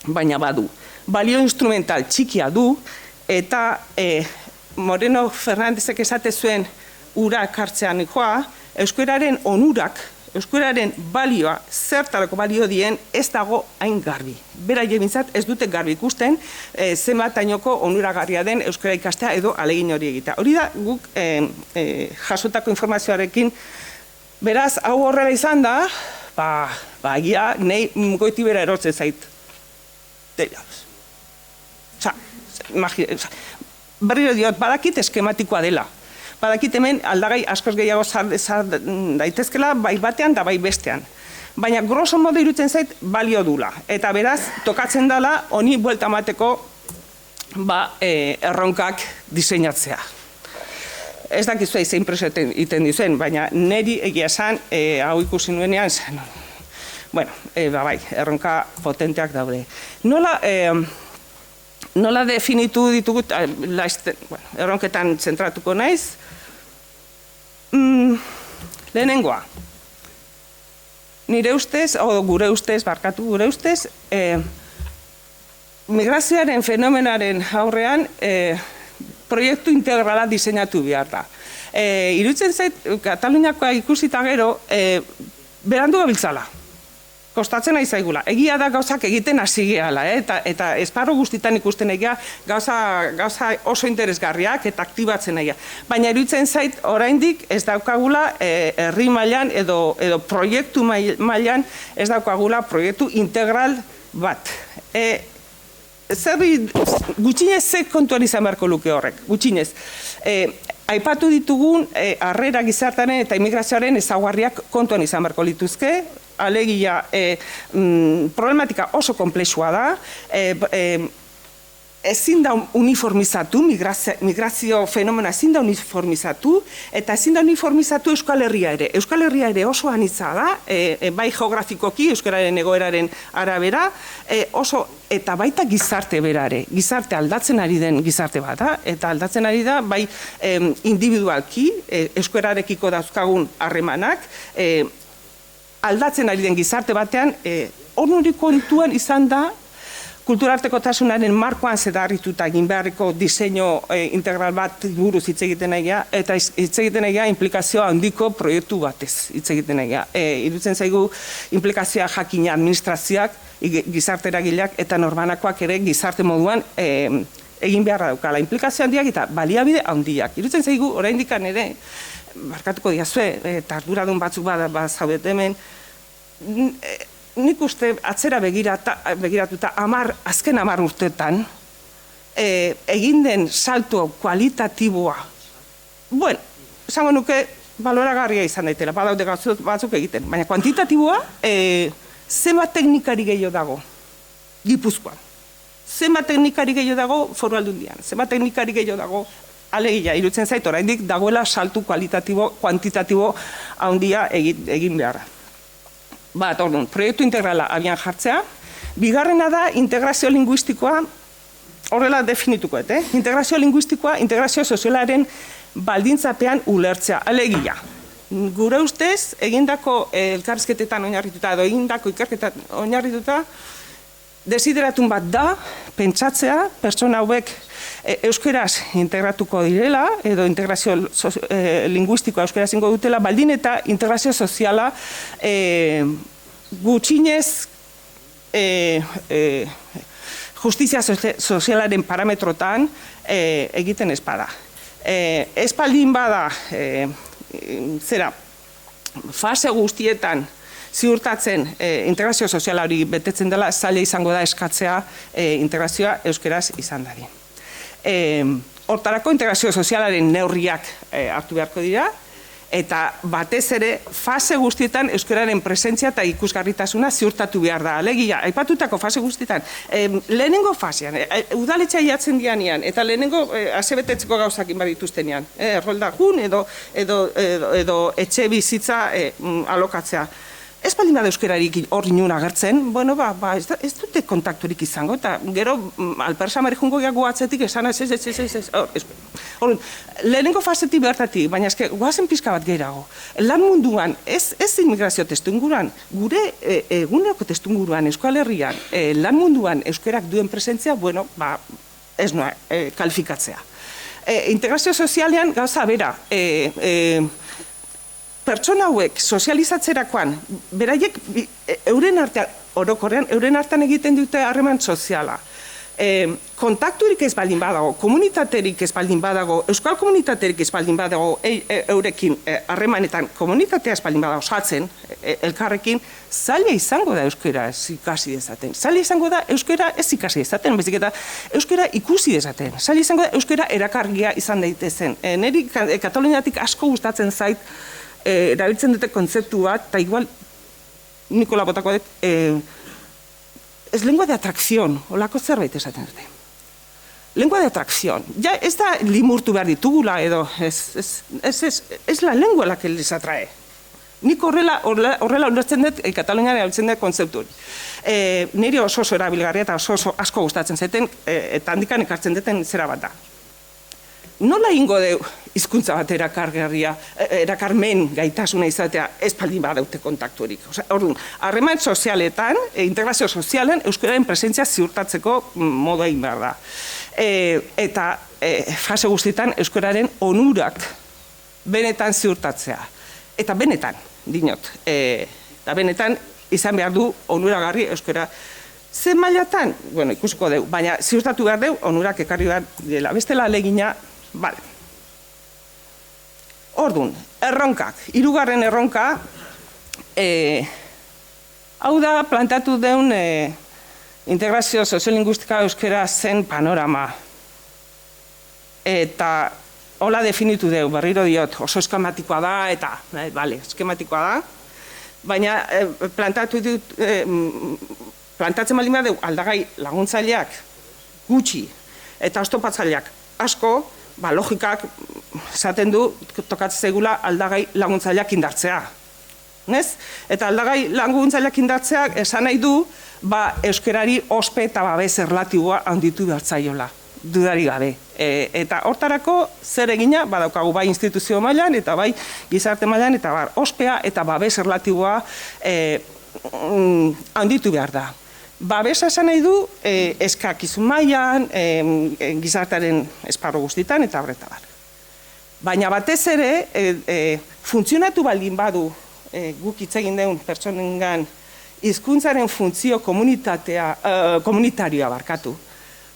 baina badu. Balio instrumental txikia du, eta Moreno Fernandezek esate zuen ura kartzean joa, euskararen onurak, euskararen balioa, zertarako balio dien, ez dago hain garbi. Beraie bintzat ez dute garbi ikusten, zenbatainoko onuragarria den euskara ikastea edo ahalegin hori egitea. Hori da guk jasotako informazioarekin, beraz, hau horrela izan da, egia, nahi goitibera erotzen zait. Berriro diot, badakit eskematikoa dela. Badakit hemen aldagai askoz gehiago zar daitezkela, bai batean da bai bestean. Baina grosso modo irutzen zait balio dula. Eta beraz, tokatzen dela, honi buelta emateko erronkak diseinatzea. Ez dakizua zein preso iten dizuen, baina neri egia esan, hau ikusi nuenean, bueno, bai, erronka potenteak daude. Nola definitu ditugut, erronketan zentratuko naiz, lehenengoa. Nire ustez, gure ustez, migrazioaren fenomenaren aurrean proiektu integrala diseinatu behar da. Iruditzen zait, Kataluniakoa ikusita gero, berandu gabiltzala. Kostatzen nahi zaigula. Egia da gauzak egiten hasi gehala, eta esparru guztitan ikusten egia gauza oso interesgarriak eta aktibatzen egia. Baina iruditzen zait, oraindik ez daukagula herri mailan edo proiektu mailan ez daukagula proiektu integral bat. Gutxinez ze kontuan izan beharko luke horrek, gutxinez. Aipatu ditugun harrera gizartearen eta immigrazioaren ezaugarriak kontuan izan beharko lituzke, alegia problematika oso konplexua da, ezin da uniformizatu, migrazio fenomena ezin da uniformizatu, eta ezin da uniformizatu Euskal Herria ere. Euskal Herria ere oso anitza da, bai geografikoki, euskararen egoeraren arabera, eta baita gizarte berare. Gizarte aldatzen ari den gizarte bat da, eta aldatzen ari da, bai individualki, euskararekiko dauzkagun harremanak, aldatzen ari den gizarte batean, hori kontuan izan da, kulturartekotasunaren markoan zedarrituta egin beharriko diseinu integral bat buruz hitz egiten egia, eta hitz egiten egia implikazioa handiko proiektu batez hitz egiten egia. Iruditzen zaigu implikazioa jakina administrazioak, gizarte eragileak eta norbanakoak ere gizarte moduan egin beharra daukala. Implikazio handiak eta baliabide handiak. Iruditzen zaigu oraindik ere, barkatuko diazue, eta arduradun batzuk bazaudet hemen, nik uste atzera begiratuta azken 10 urteetan egin den salto kualitatiboa, bueno, esango nuke baloragarria izan daitela, badaude batzuk egiten, baina kuantitatiboa zenbat teknikari gehiago dago Gipuzkoan, zenbat teknikari gehiago dago Foru Aldundian, zenbat teknikari gehiago dago alegia, iruditzen zait, oraindik dagoela saltu kualitatibo, kuantitatibo handia egin beharra. Bat, orduan, proiektu integrala abian jartzea. Bigarrena da integrazio linguistikoa, horrela definituko, integrazio linguistikoa, integrazio sozialaren baldintzapean ulertzea, alegia. Gure ustez, egindako elkarrizketetan oinarrituta, edo egindako ikerketan oinarrituta, desideratun bat da, pentsatzea, pertsona hauek euskeraz integratuko direla, edo integrazio linguistikoa euskeraz ingo dutela, baldin eta integrazio soziala gutxinez justizia sozialaren parametrotan egiten espada. Espaldin bada, fase guztietan ziurtatzen integrazio soziala hori betetzen dela, zaila izango da eskatzea integrazioa euskeraz izan dadin. Hortarako integrazio sozialaren neurriak hartu beharko dira, Eta batez ere, fase guztietan euskararen presentzia eta ikusgarritasuna ziurtatu behar da. Alegia, aipatutako fase guztietan, lehenengo fasean, udaletxea jatzen dianean, eta lehenengo asebetetzeko gauzakin badituztenean, errolda jun edo etxe bizitza alokatzea. Ez baldin bada euskararik hor inun agertzen, bueno, ez dute kontakturik izango, eta gero alpersamari jungo gehiago atzetik esan ez. Lehenengo fasetik behartatik, baina eske guazen pixka bat gehiago. Lan munduan, ez immigrazio testunguruan, gure eguneroko testunguruan, Euskal Herrian, lan munduan euskarak duen presentzia, bueno, ez noa, kalifikatzea. Integrazio sozialean gauza bera, pertsona hauek sozializatzerakoan, beraiek euren artean, orokorrean, euren artean egiten dute harreman soziala. Kontakturik ez baldin badago, komunitaterik ez baldin badago, euskal komunitaterik ez baldin badago eurekin harremanetan, komunitatea ez baldin badago saltzen, elkarrekin, zaila izango da euskara ez ikasi dezaten. Zaila izango da euskara ez ikasi dezaten, bezik eta euskara ikusi dezaten. Zaila izango da euskara erakargia izan daitezen. Neri Kataluniatik asko gustatzen zait, erabiltzen dute kontzeptu bat, eta igual, Nikola botako dut, ez lengua de atracción, olako zerbait esaten dute. Lengua de atracción. Ja, ez da limurtu behar ditugula, edo, ez la lengua la que les atrae. Nik horrela ulertzen dut, Katalunian erabiltzen dut kontzeptu hori. Niri oso erabilgarria eta oso asko gustatzen zaiten, eta handikan ekartzen duten zera bat da. Nola ingo deu hizkuntza bat erakarmen gaitasuna izatea ez baldin badaute kontakturik. Orduan, harreman sozialetan, integrazio sozialen, euskararen presentzia ziurtatzeko modu egin behar da. Eta fase guztietan euskararen onurak benetan ziurtatzea. Eta benetan, dinot. Eta benetan izan behar du onuragarri euskara. Zer mailatan? Bueno, ikusiko deu, baina ziurtatu behar deu, onurak ekarri behar dela. Bestela alegina, bale. Orduan, erronkak, hirugarren erronka, hau da plantatu deun integrazio soziolinguistika euskara zen panorama. Eta hola definitu deu, berriro diot, oso eskematikoa da, eta, eskematikoa da, baina plantatzen baldin badeu aldagai laguntzaileak gutxi eta oztopatzaileak asko, logikak esaten du tokatzen zaigula aldagai laguntzaileak indartzea. Eta aldagai laguntzaileak indartzeak esan nahi du euskarari ospe eta babes erlatiboa handitu behartzaiola, dudari gabe. Eta hortarako zer egina badaukagu bai instituzio mailan eta bai gizarte mailan eta ospea eta babes erlatiboa handitu behar da. Babesa esan nahi du eskakizun mailan, gizartearen esparru guztietan eta horreta bar. Baina batez ere, funtzionatu baldin badu guk hitz egin deun pertsonengan hizkuntzaren funtzio komunitarioa barkatu.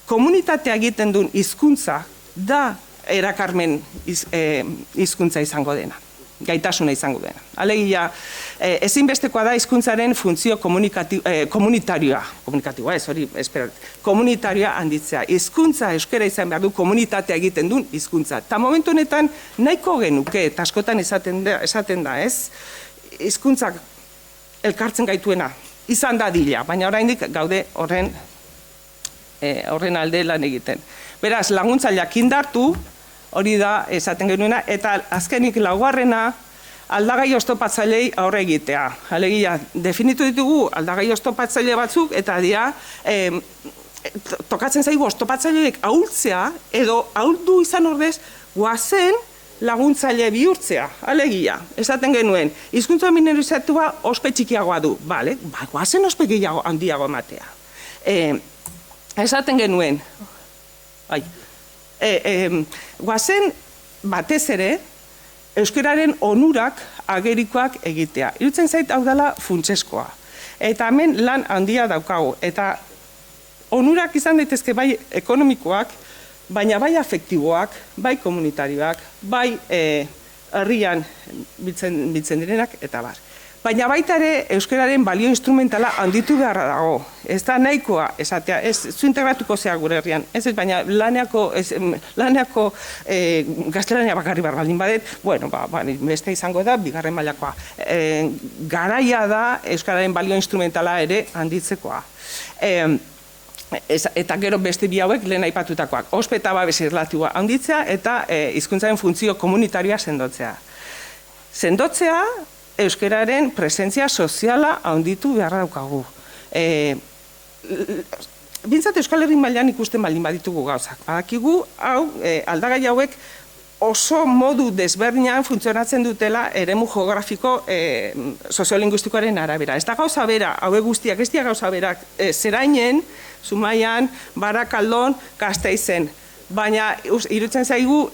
Komunitatea egiten duen hizkuntza da erakarmen hizkuntza izango dena, gaitasuna izango dena. Alegia, ezinbestekoa da hizkuntzaren funtzio komunitarioa handitzea. Hizkuntza euskara izan behar du komunitatea egiten duen hizkuntza. Eta momentu honetan nahiko genuke, eta askotan esaten da, ez? Hizkuntzak elkartzen gaituena, izan da dila, baina oraindik gaude horren alde lan egiten. Beraz, laguntzaileak indartu, hori da esaten genuena, eta azkenik laugarrena aldagai oztopatzailei aurre egitea. Alegia, definitu ditugu aldagai oztopatzaile batzuk, eta dira, tokatzen zaigu oztopatzaileek ahultzea, edo ahuldu izan ordez, guazen laguntzaile bihurtzea. Alegia, esaten genuen, hizkuntza minorizatua ospe txikiagoa du. Bale, guazen ospe gehiago handiago ematea. Esaten genuen, guazen batez ere, euskararen onurak agerikoak egitea. Irutzen zait hau dela funtseskoa. Eta hemen lan handia daukagu. Eta onurak izan daitezke bai ekonomikoak, baina bai afektiboak, bai komunitarioak, bai herrian biltzen direnak, eta bar. Baina baita ere euskararen balio instrumentala handitu beharra dago. Ez da nahikoa esatea, ez zu integratuko zea gure herrian, baina laneako gaztelania bakarri baldin badet, bueno, beste izango da, bigarren mailakoa. Garaia da euskararen balio instrumentala ere handitzekoa. Eta gero beste bi hauek lehen aipatutakoak. Ospe eta babes erlatiboa handitzea eta hizkuntzaren funtzio komunitarioa sendotzea. Sendotzea, euskararen presentzia soziala handitu beharra daukagu. Bintzat Euskal Herri mailan ikusten baldin baditugu gauzak. Badakigu, aldagai hauek oso modu desberdinan funtzionatzen dutela eremu geografiko soziolinguistikoaren arabera. Ez da gauza bera, hauek guztiak, ez dira gauza berak, Zerainen, Zumaian, Barakaldon, Gasteizen. Baina iruditzen zaigu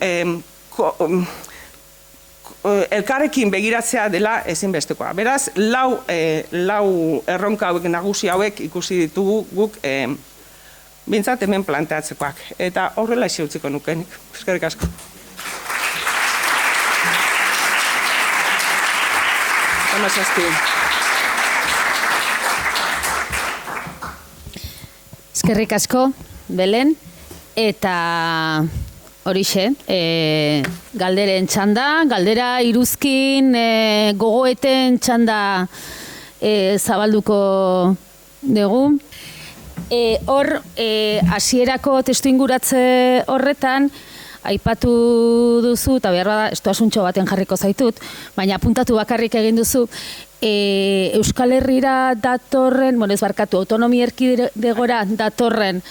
elkarrekin begiratzea dela ezinbestekoa. Beraz, lau erronka hauek nagusi hauek ikusi ditugu guk bintzat hemen planteatzekoak. Eta horrela isi utziko nukenik. Eskerrik asko. Eskerrik asko, Belen, eta horixe, galderen txanda, galdera iruzkin, gogoeten txanda zabalduko dugu. Hor, hasierako testu inguratze horretan, aipatu duzu, eta behar bada, estuasuntxo baten jarriko zaitut, baina apuntatu bakarrik egin duzu, Euskal Herrira datorren, ez barkatu, autonomia erkidegora datorren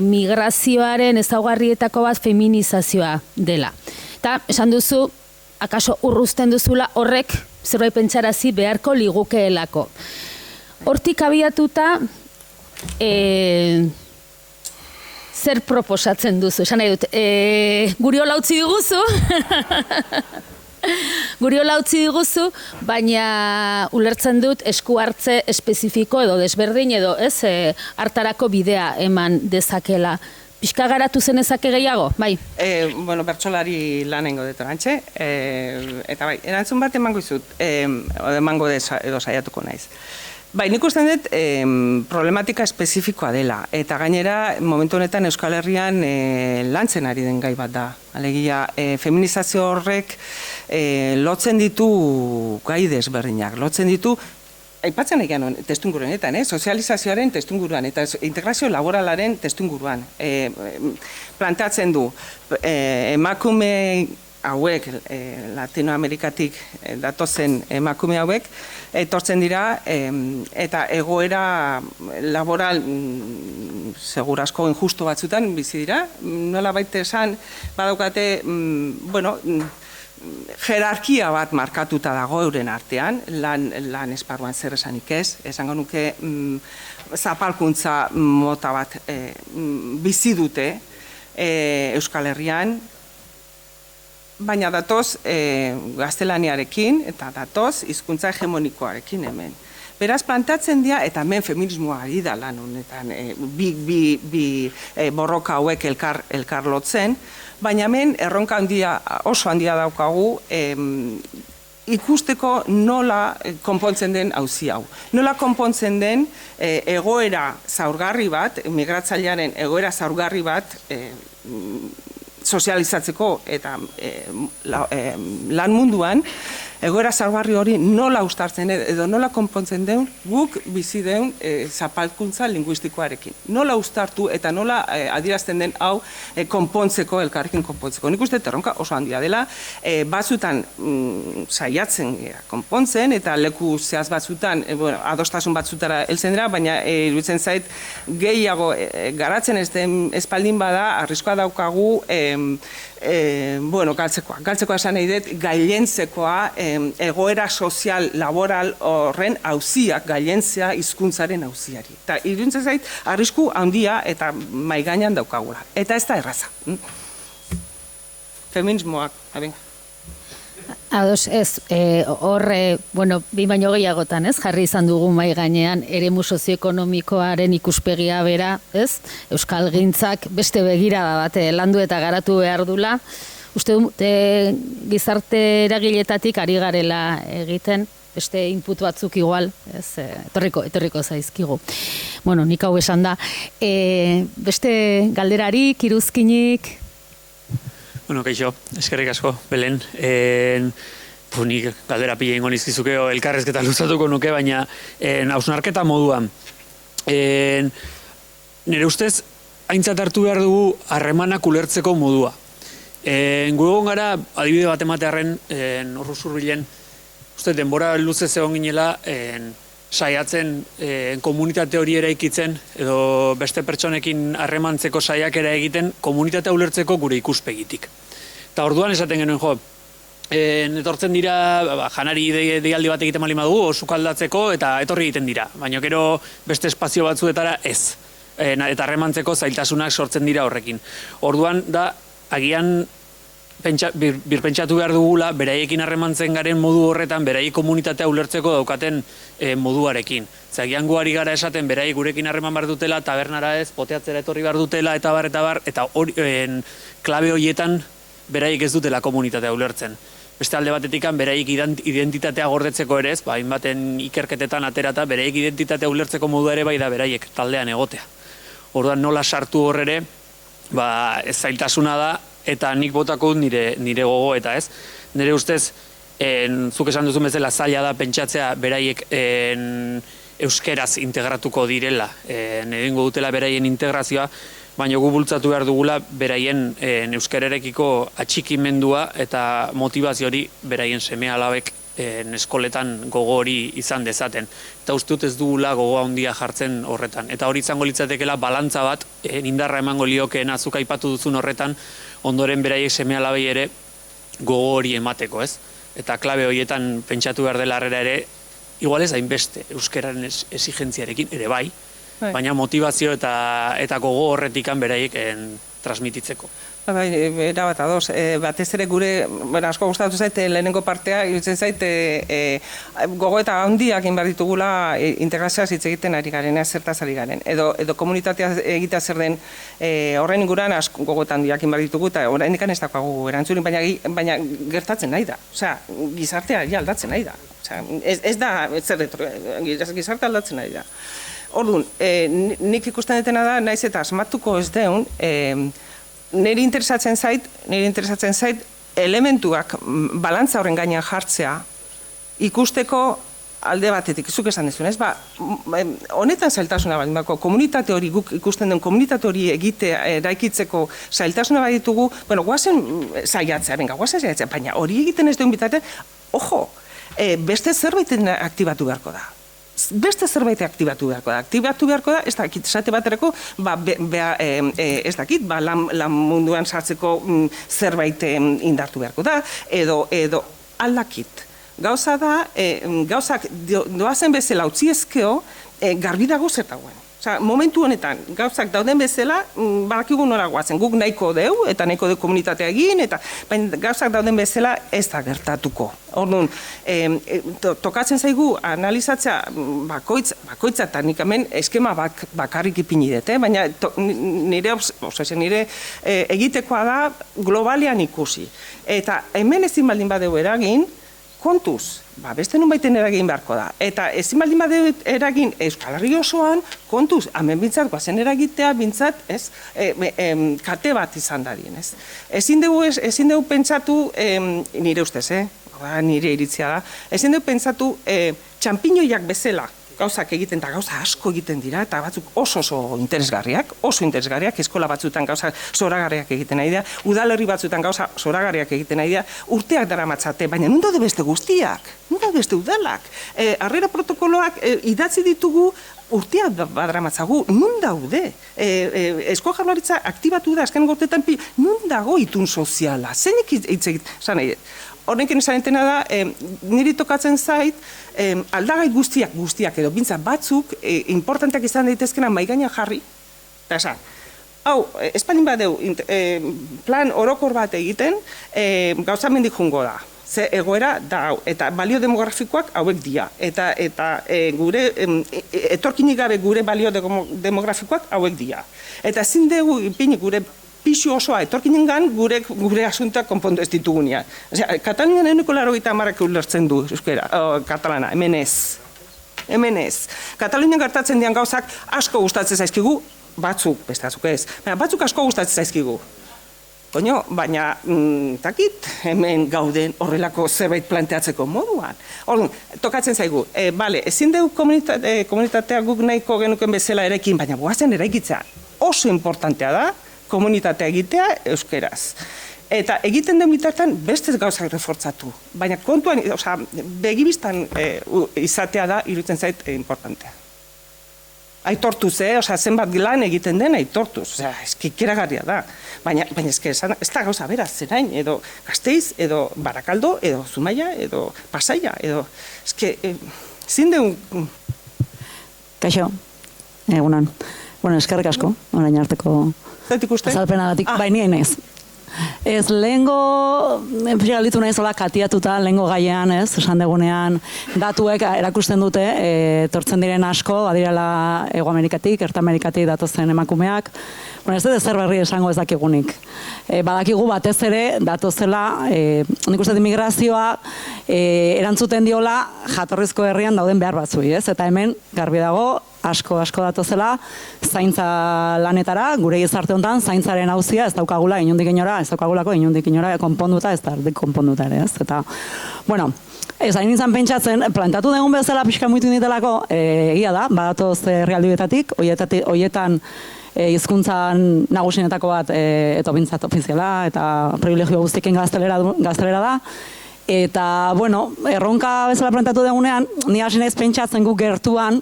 migrazioaren ezaugarrietako bat feminizazioa dela. Eta esan duzu, akaso urruzten duzula horrek zerbait pentsarazi beharko ligukeelako. Hortik abiatuta, zer proposatzen duzu? Esan nahi dut, guri hola utzi diguzu, baina ulertzen dut esku hartze espezifiko edo desberdin edo hartarako bidea eman dezakela. Pixka garatu zenezake gehiago, bai? Bertsolari lanengo dut orantxe, eta bai, erantzun bat emango izut, emango edo saiatuko naiz. Bai, nik usten dut problematika espezifikoa dela, eta gainera momentu honetan Euskal Herrian lantzen ari den gai bat da. Alegia, feminizazio horrek lotzen ditu gai desberdinak, lotzen ditu, aipatzen egian testuinguruanetan, sozializazioaren testuinguruan eta integrazio laboralaren testuinguruan. Planteatzen du, emakume hauek, Latinoamerikatik datozen emakume hauek, etortzen dira, eta egoera laboral segurazko injusto batzutan bizi dira. Nola baita esan, badaukate, jerarkia bat markatuta dago euren artean, lan esparruan zer esanik ez, esango nuke zapalkuntza mota bat bizi dute Euskal Herrian, baina datoz gaztelaniarekin eta datoz hizkuntza hegemonikoarekin hemen. Beraz, plantatzen dira, eta hemen feminismoa ari da lan honetan, bi borroka hauek elkar lotzen, baina hemen erronka oso handia daukagu ikusteko nola konpontzen den auzi hau. Nola konpontzen den egoera zaurgarri bat, migratzailearen egoera zaurgarri bat sozializatzeko eta lan munduan, egoera zaurgarri hori nola uztartzen edo nola konpontzen den guk bizi den zapalkuntza linguistikoarekin. Nola uztartu eta nola adierazten den hau konpontzeko, elkarrekin konpontzeko. Nik uste erronka oso handia dela, batzutan saiatzen konpontzen eta leku zehaz batzutan, adostasun batzutara heltzen dira, baina iruditzen zait gehiago garatzen espaldin bada, arriskoa daukagu galtzekoa esan nahi dut, gailentzekoa egoera sozial, laboral horren auziak, gailentzea hizkuntzaren auziari. Eta iruditzen zait, arrisku handia eta maigainan daukagula. Eta ez da erraza. Feminismoak, abenga. Ados, ez, horre, bi baino gehiagotan, ez, jarri izan dugu mai gainean eremu sozioekonomikoaren ikuspegia bera, ez, euskalgintzak beste begirada bat landu eta garatu behar dula. Uste gizarte eragiletatik ari garela egiten, beste input batzuk igual, ez, etorriko zaizkigu. Bueno, nik hau esan da. Beste galderarik, iruzkinik? Bueno, kaixo, eskerrik asko, Belen. Nik galdera pila ingo nizkizukeo elkarrezketa luzatuko nuke, baina hausnarketa moduan. Nire ustez, aintzat hartu behar dugu harremanak ulertzeko modua. Gu egon gara, adibide bat ematearen, horru zurbilen, uste, denbora luze zegoen ginela, saiatzen komunitate hori eraikitzen, edo beste pertsonekin harremantzeko saiakera egiten, komunitatea ulertzeko gure ikuspegitik. Eta orduan esaten genuen, jo, etortzen dira, janari deialdi bat egiten malima dugu, sukaldatzeko, eta etorri egiten dira. Baina gero beste espazio batzuetara ez. Eta harremantzeko zailtasunak sortzen dira horrekin. Orduan da, agian birpentsatu behar dugula, beraiekin harremantzen garen modu horretan, beraiek komunitatea ulertzeko daukaten moduarekin. Agian guari gara esaten, beraiek gurekin harreman behar dutela, tabernara ez, poteatzera etorri behar dutela, eta bar, eta klabe horietan beraiek ez dutela komunitatea ulertzen. Beste alde batetikan, beraiek identitatea gordetzeko ere ez, hainbaten ikerketetan aterata, beraiek identitatea ulertzeko modua ere bai da beraiek taldean egotea. Orduan nola sartu horrere, ez zailtasuna da, eta nik botako nire gogo eta ez. Nire ustez, zuk esan duzu bezala zaila da pentsatzea beraiek euskeraz integratuko direla, egingo dutela beraien integrazioa, baina gu bultzatu behar dugula beraien euskararekiko atxikimendua eta motivazio hori beraien seme-alabek eskoletan gogo hori izan dezaten. Eta uste dut ez dugula gogoa handia jartzen horretan. Eta hori izango litzatekela balantza bat, indarra emango liokeena zuk aipatu duzun horretan, ondoren beraiek seme-alabei ere gogo hori emateko, ez? Eta klabe horietan pentsatu behar dela harrera ere, igual ez hainbeste euskararen esigentziarekin ere bai, baina motivazio eta gogo horretikan beraiek transmititzeko. Bai, era bat ados. Batez ere gure, asko gustatu zait, lehenengo partea, iruditzen zait, gogo eta handiak egin behar ditugula integrazioaz hitz egiten ari garen, zertaz ari garen. Edo komunitatea egitea zer den horren inguruan gogo eta handiak egin behar ditugu, eta oraindik ez daukagu erantzunik, baina gertatzen nahi da. Osea, gizartea aldatzen nahi da. Osea, ez da, gizartea aldatzen nahi da. Orduan, nik ikusten detena da, naiz eta asmatuko ez deun, niri interesatzen zait elementuak balantza horren gainean jartzea ikusteko alde batetik, zuk esan dezun, ez? Honetan zailtasuna baldin bako, komunitate hori, guk ikusten den komunitate hori eraikitzeko zailtasuna baditugu, guazen saiatzea, baina hori egiten ez duen bitate, ojo, beste zerbaiten aktibatu beharko da. Beste zerbait aktibatu beharko da, ez dakit, esate baterako, ez dakit, lan munduan sartzeko zerbait indartu beharko da, edo aldakit. Gauza da, gauzak doazen bezala utziezkeo, garbi dago zertagoen. Momentu honetan, gauzak dauden bezala, badakigu nora guazen, guk nahiko deu, eta nahiko deu komunitatea egin, baina gauzak dauden bezala ez da gertatuko. Orduan, tokatzen zaigu analizatzea bakoitza, eta nik hemen eskema bakarrik ipini dut, baina nire egitekoa da globalean ikusi. Eta hemen ezin baldin badeu eragin, kontuz, beste nun baiten eragin beharko da. Eta ezin baldin badeu eragin Euskal Herri osoan, kontuz, hemen bintzat, guazen eragitea, bintzat, kate bat izan dadien, ez? Ezin dugu pentsatu, nire ustez, nire iritzia da, ezin dugu pentsatu txampiñoiak bezala, gauzak egiten eta gauza asko egiten dira, eta batzuk oso interesgarriak, eskola batzutan gauza zoragarriak egiten nahi dira, udalerri batzutan gauza zoragarriak egiten nahi dira, urteak daramatzate, baina nun daude beste guztiak, nun daude beste udalak, harrera protokoloak idatzi ditugu, urteak badaramatzagu, nun daude? Eusko Jaurlaritza aktibatu da, azken gortetan, nun dago itun soziala? Zeinek hitz egiten, horrenken esan entena da, niri tokatzen zait, aldagai guztiak edo bintzat batzuk, importanteak izan daitezkena maigaina jarri, eta esan, hau, espanin badeu, plan orokor bat egiten, gauza mendik jungo da. Ze egoera da hau, eta balio demografikoak hauek dira, eta gure, etorkinik gabe gure balio demografikoak hauek dira. Eta ezin dugu ipini gure pixu osoa etorkinengan gure asuntoak konpondu ez ditugunean. Osea, Katalunian 80% ulertzen du euskera, katalana, hemen ez. Hemen ez. Katalunian gertatzen dian gauzak asko gustatzen zaizkigu, batzuk, beste batzuk ez, batzuk asko gustatzen zaizkigu. Koño, baina, takit, hemen gauden horrelako zerbait planteatzeko moduan. Orduan, tokatzen zaigu, ezin dugu komunitatea guk nahiko genuken bezala erekin, baina goazen eraikitzea oso importantea da, komunitatea egitea euskeraz. Eta egiten den bitartean beste gauzak refortzatu. Baina kontuan, begibistan izatea da, iruditzen zait importantea. Aitortuz, zenbat lan egiten den aitortuz, ikeragarria da. Baina ez da gauza bera, Zerain, edo Gasteiz, edo Barakaldo, edo Zumaia, edo Pasaia, edo... Zin dugu... Kaixo, egunan. Bueno, eskerrik asko, orain arteko azalpenagatik, baina naiz. Ez, lehengo, galditu nahi zola katiatuta, lehengo gaian, ez, esan degunean, datuek erakusten dute, etortzen diren asko, badirela Hego Amerikatik, Erta Amerikatik datozen emakumeak, bueno, ez dut zer berri esango ez dakigunik. Badakigu batez ere, datozela, nik uste immigrazioa erantzuten diola jatorrizko herrian dauden behar batzui, ez, eta hemen, garbi dago, asko datozela, zaintza lanetara, gure gizarte honetan, zaintzaren hauzia ez daukagula inondik inora, ez daukagulako inondik inora konponduta, ez da konponduta ere, ez? Eta, bueno, ez hain izan pentsatzen, plantatu dugun bezala pixka muitu ditelako, egia da, badatoz realdietatik, hoietan hizkuntzan nagusinetako bat etobintzat ofiziala, eta privilegio guztiken gaztelera da, eta, bueno, erronka bezala plantatu dugunean, ni hasi naiz pentsatzen guk gertuan,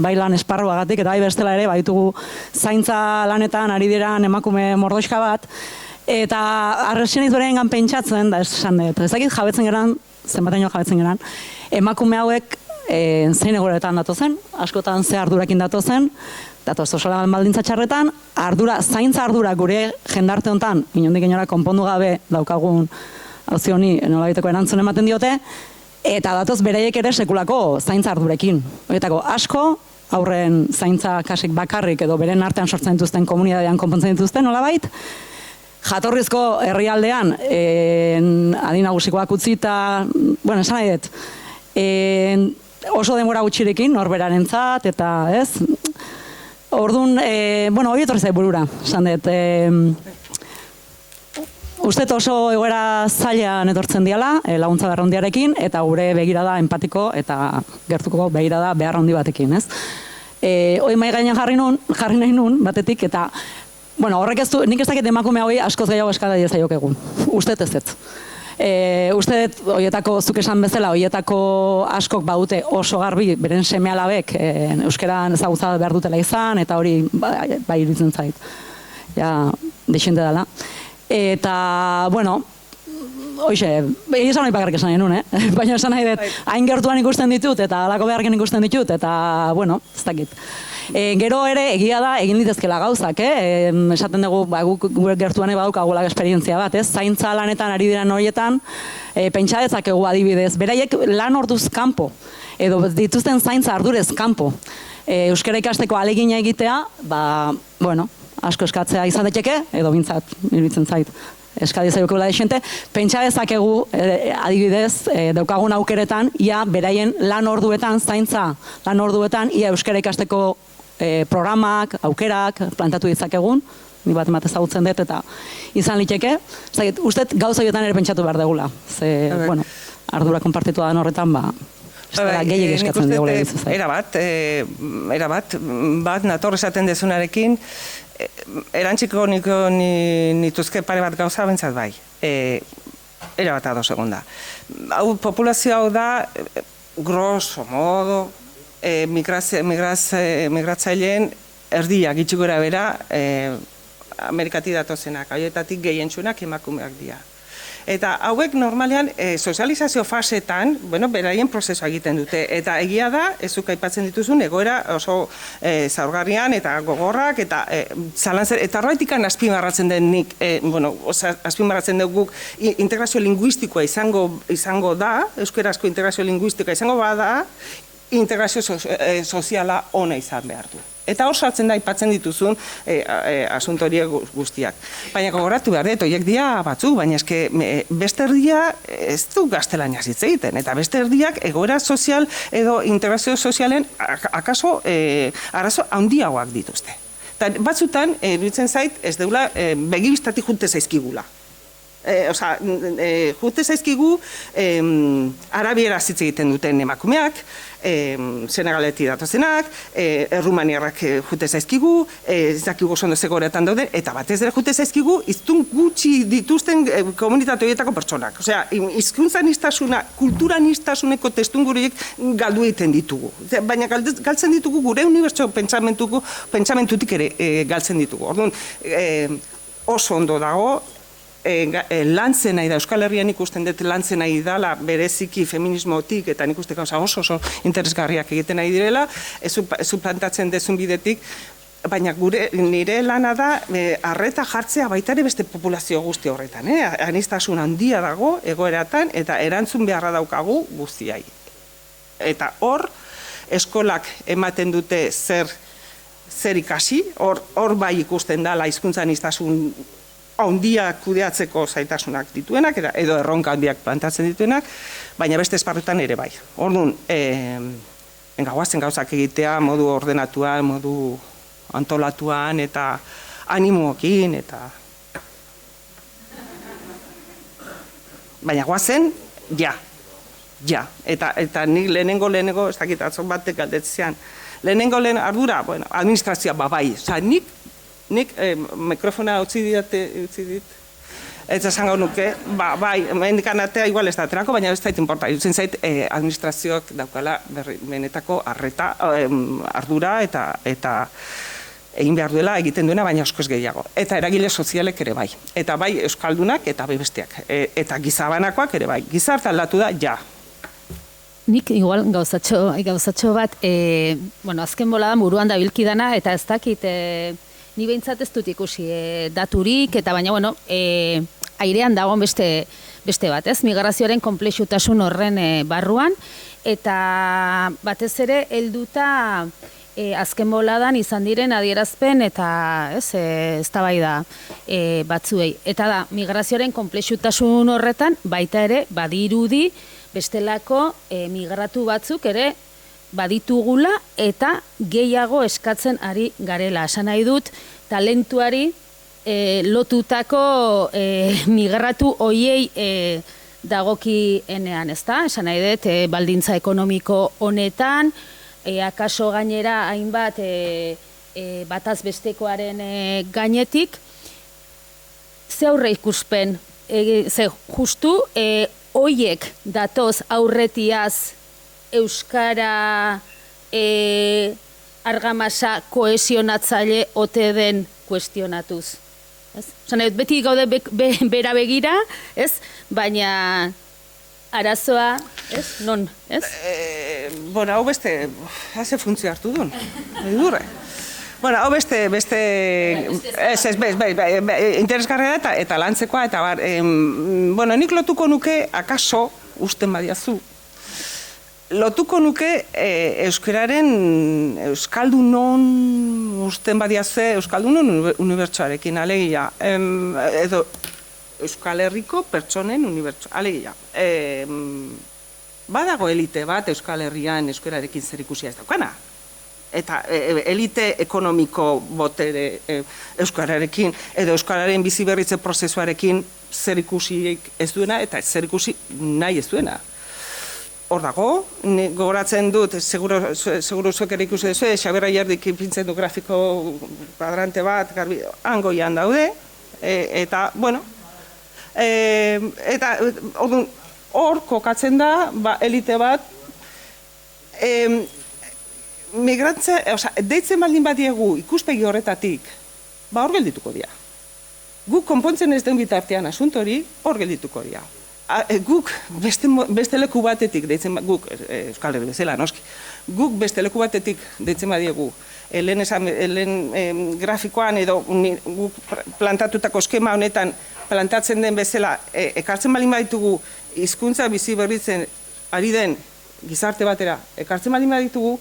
bai lan esparruagatik, eta bai bestela ere, baitugu zaintza lanetan ari diran emakume mordoxka bat, eta arrezien izberengan pentsatzen, da esan dut, ez dakit jabetzen geran, zenbateño jabetzen geran, emakume hauek zein egoeretan datozen, askotan ze ardurakin datozen, datoz sozial baldintza txarretan, zaintza ardura gure jendarte honetan, inondik inora konpondu gabe daukagun hauzi honi nolabaiteko erantzun ematen diote, eta datoz beraiek ere sekulako zaintza ardurekin. Horietako asko, aurren zaintza kasik bakarrik edo beren artean sortzen dituzten komunidadean konpontzen dituzten, nolabait, jatorrizko herrialdean adin nagusikoak utzita, bueno, esan nahi dut, oso denbora gutxirekin, norberarentzat, eta ez, orduan, bueno, hori etorri zait burura, esan dut, uste oso egoera zailan etortzen diala, laguntza behar handiarekin, eta gure begirada empatiko eta gertuko begirada behar handi batekin, ez? Hoi mai gainean jarri nahi nun, batetik, eta, bueno, horrek ez du, nik ez dakit emakume hori askoz gehiago eskada diezaiok egun. Uste ez ez. Uste horietako, zuk esan bezala, horietako askok badute oso garbi, beren seme alabek, euskeran ezagutza behar dutela izan, eta hori, bai iritzen zait. Ja, deixente dela. Eta, bueno, hoxe, esan nahi bakarrik esan genuen, baina esan nahi dut, hain gertuan ikusten ditut, eta alako beharken ikusten ditut, eta, bueno, ez dakit. Gero ere, egia da, egin ditezkela gauzak, esaten dugu, gure gertuan badukagulak esperientzia bat, zaintza lanetan ari diren horietan, pentsa dezakegu adibidez, beraiek lan orduz kanpo, edo dituzten zaintza ardurez kanpo, euskara ikasteko alegina egitea, bueno, asko eskatzea izan daiteke, edo bintzat, iruditzen zait, eskadi zailukela desente, pentsa dezakegu, adibidez, daukagun aukeretan, ia beraien lan orduetan, zaintza lan orduetan, ia euskara ikasteko programak, aukerak, plantatu ditzakegun, ni bat emat ezagutzen dut, eta izan liteke, uste gauza horietan ere pentsatu behar degula, ze, bueno, ardura konpartitua da horretan, gehiagik eskatzen dugula dizu zait. Bat nator esaten dezunarekin, erantziko nituzke pare bat gauza bentsat bai. Erabat ados egon da. Hau, populazio hau da, grosso modo, migratzaileen erdiak itxugora bera, Amerikatik datozenak, hauetatik gehientsunak emakumeak dira. Eta hauek normalean sozializazio fasetan, bueno, beraien prozesua egiten dute. Eta egia da, ezuk aipatzen dituzun, egoera oso zaurgarrian eta gogorrak, eta eta horretikan azpimarratzen denik, bueno, azpimarratzen dugu integrazio linguistikoa izango da, euskerazko integrazio linguistikoa izango bada, integrazio soziala ona izan behar du. Eta hor sartzen da aipatzen dituzun asunto horiek guztiak. Baina gogoratu behar dut, horiek dia batzu, baina eske beste erdia ez du gaztelaniaz hitz egiten, eta beste erdiak egoera sozial edo integrazio sozialen akaso arazo handiagoak dituzte. Eta batzutan, iruditzen zait, ez deula begibistatik junte zaizkigula. Jute zaizkigu arabiera hitz egiten duten emakumeak, Senegaletik datozenak, errumaniarrak jute zaizkigu, ez dakigu oso ondo zegoeretan daude, eta batez ere jute zaizkigu hiztun gutxi dituzten komunitate horietako pertsonak. Osea, hizkuntzanistasuna, kulturanistasунeko testunguriek galdu egiten ditugu. Baina galtzen ditugu gure unibertso pentsamentutik ere galtzen ditugu. Orduan, oso ondo dago, lantzen nahi da, Euskal Herrian ikusten dut lantzen nahi dala bereziki feminismotik eta nik uste oso interesgarriak egiten nahi direla, ez plantatzen dezun bidetik, baina nire lana da arreta jartzea baita ere beste populazio guzti horretan. Aniztasun handia dago egoeratan eta erantzun beharra daukagu guztiai. Eta hor, eskolak ematen dute zer ikasi, hor bai ikusten dala hizkuntza aniztasun handiak kudeatzeko zaitasunak dituenak, edo erronka handiak plantatzen dituenak, baina beste esparrutan ere bai. Orduan, guazen gauzak egitea modu ordenatuan, modu antolatuan, eta animoekin, eta... Baina guazen, ja. Eta nik lehenengo, ez dakit atzon batek galdetzean, lehenengo ardura, administrazioa bai, nik mikrofona utzi dit, ez esango nuke, bai, mendikanatea igual ez da aterako, baina ez zait inporta, dutzen zait administrazioak daukala benetako ardura eta egin behar duela egiten duena, baina askoz gehiago. Eta eragile sozialek ere bai. Eta bai euskaldunak eta bai besteak. Eta gizabanakoak ere bai. Gizarta aldatu da, ja. Nik igual gauzatxo bat, azken bolada buruan dabilkidana, eta ez dakit, ni behintzat ez dut ikusi daturik, eta baina, airean dagoen beste bat, ez? Migrazioaren konplexutasun horren barruan, eta batez ere helduta azken boladan izan diren adierazpen eta eztabaida batzuei. Eta da, migrazioaren konplexutasun horretan baita ere badirudi bestelako migratu batzuk ere baditugula eta gehiago eskatzen ari garela. Esan nahi dut, talentuari lotutako migratu hoiei dagokienean, ezta? Esan nahi dut, baldintza ekonomiko honetan, akaso gainera hainbat bataz bestekoaren gainetik, ze aurre ikuspen, ze justu, hoiek datoz aurretiaz euskara argamasa kohesionatzaile ote den kuestionatuz. Beti gaude bera begira, baina arazoa, non, ez? Hau beste, haze funtzio hartu duen, edurre. Hau beste, interesgarria eta lantzekoa, eta nik lotuko nuke, akaso, usten badiazu, lotuko nuke euskaldunon usten badiaze, euskaldunon unibertsoarekin, alegia, edo Euskal Herriko pertsonen unibertsoa, alegia. Badago elite bat Euskal Herrian euskararekin zer ikusia ez daukana. Eta elite ekonomiko botere euskararekin, edo euskararen bizi berritze prozesuarekin zer ikusiek ez duena, eta zer ikusi nahi ez duena. Hor dago, gogoratzen dut, seguro zuek ere ikusi duzu, Xabier Ayerdik ipintzen du grafiko kuadrante bat, hangoian daude, eta, eta hor kokatzen da, elite bat, migrantza, deitzen baldin badiegu ikuspegi horretatik, hor geldituko dira. Guk konpontzen ez den bitartean asuntori, hor geldituko dira. Guk beste leku batetik, guk, Euskal Herri bezala, noski, guk beste leku batetik deitzen badiegu, lehen grafikoan edo guk plantatutako eskema honetan plantatzen den bezala, ekartzen baldin baditugu hizkuntza bizi berritzen ari den gizarte batera, ekartzen baldin baditugu,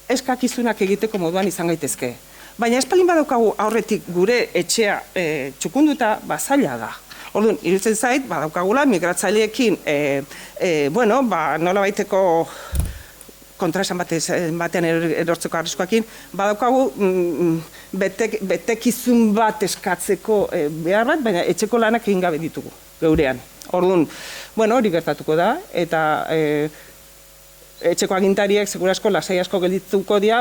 eskakizunak egiteko moduan izan gaitezke. Baina espalin badaukagu aurretik gure etxea txukunduta, zaila da. Orduan, iruditzen zait, badaukagula migratzaileekin, nola baiteko kontraesan batean erortzeko arriskoakin, badaukagu betekizun bat eskatzeko behar bat, baina etxeko lanak egin gabe ditugu, geurean. Orduan, hori gertatuko da, eta etxeko agintariek segurasko lasai asko geldituko dira,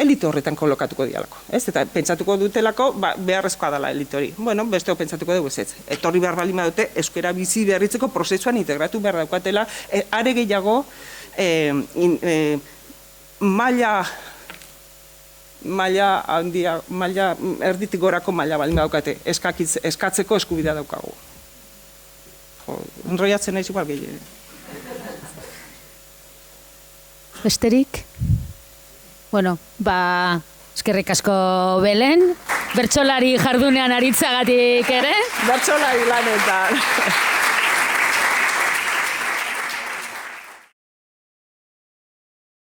elite horretan kolokatuko dialako. Eta pentsatuko dutelako, beharrezkoa dela elite hori. Besteo pentsatuko dugu ez. Etorri behar bali dute euskara bizi berritzeko prozesuan integratu behar daukatela, are gehiago, maila erditik gorako maila bali daukate, eskatzeko eskubidea daukagu. Enroiatzen naiz igual gehiago. Besterik? Eskerrik asko Belen, bertsolari jardunean aritzagatik ere? Bertsolari lanetan.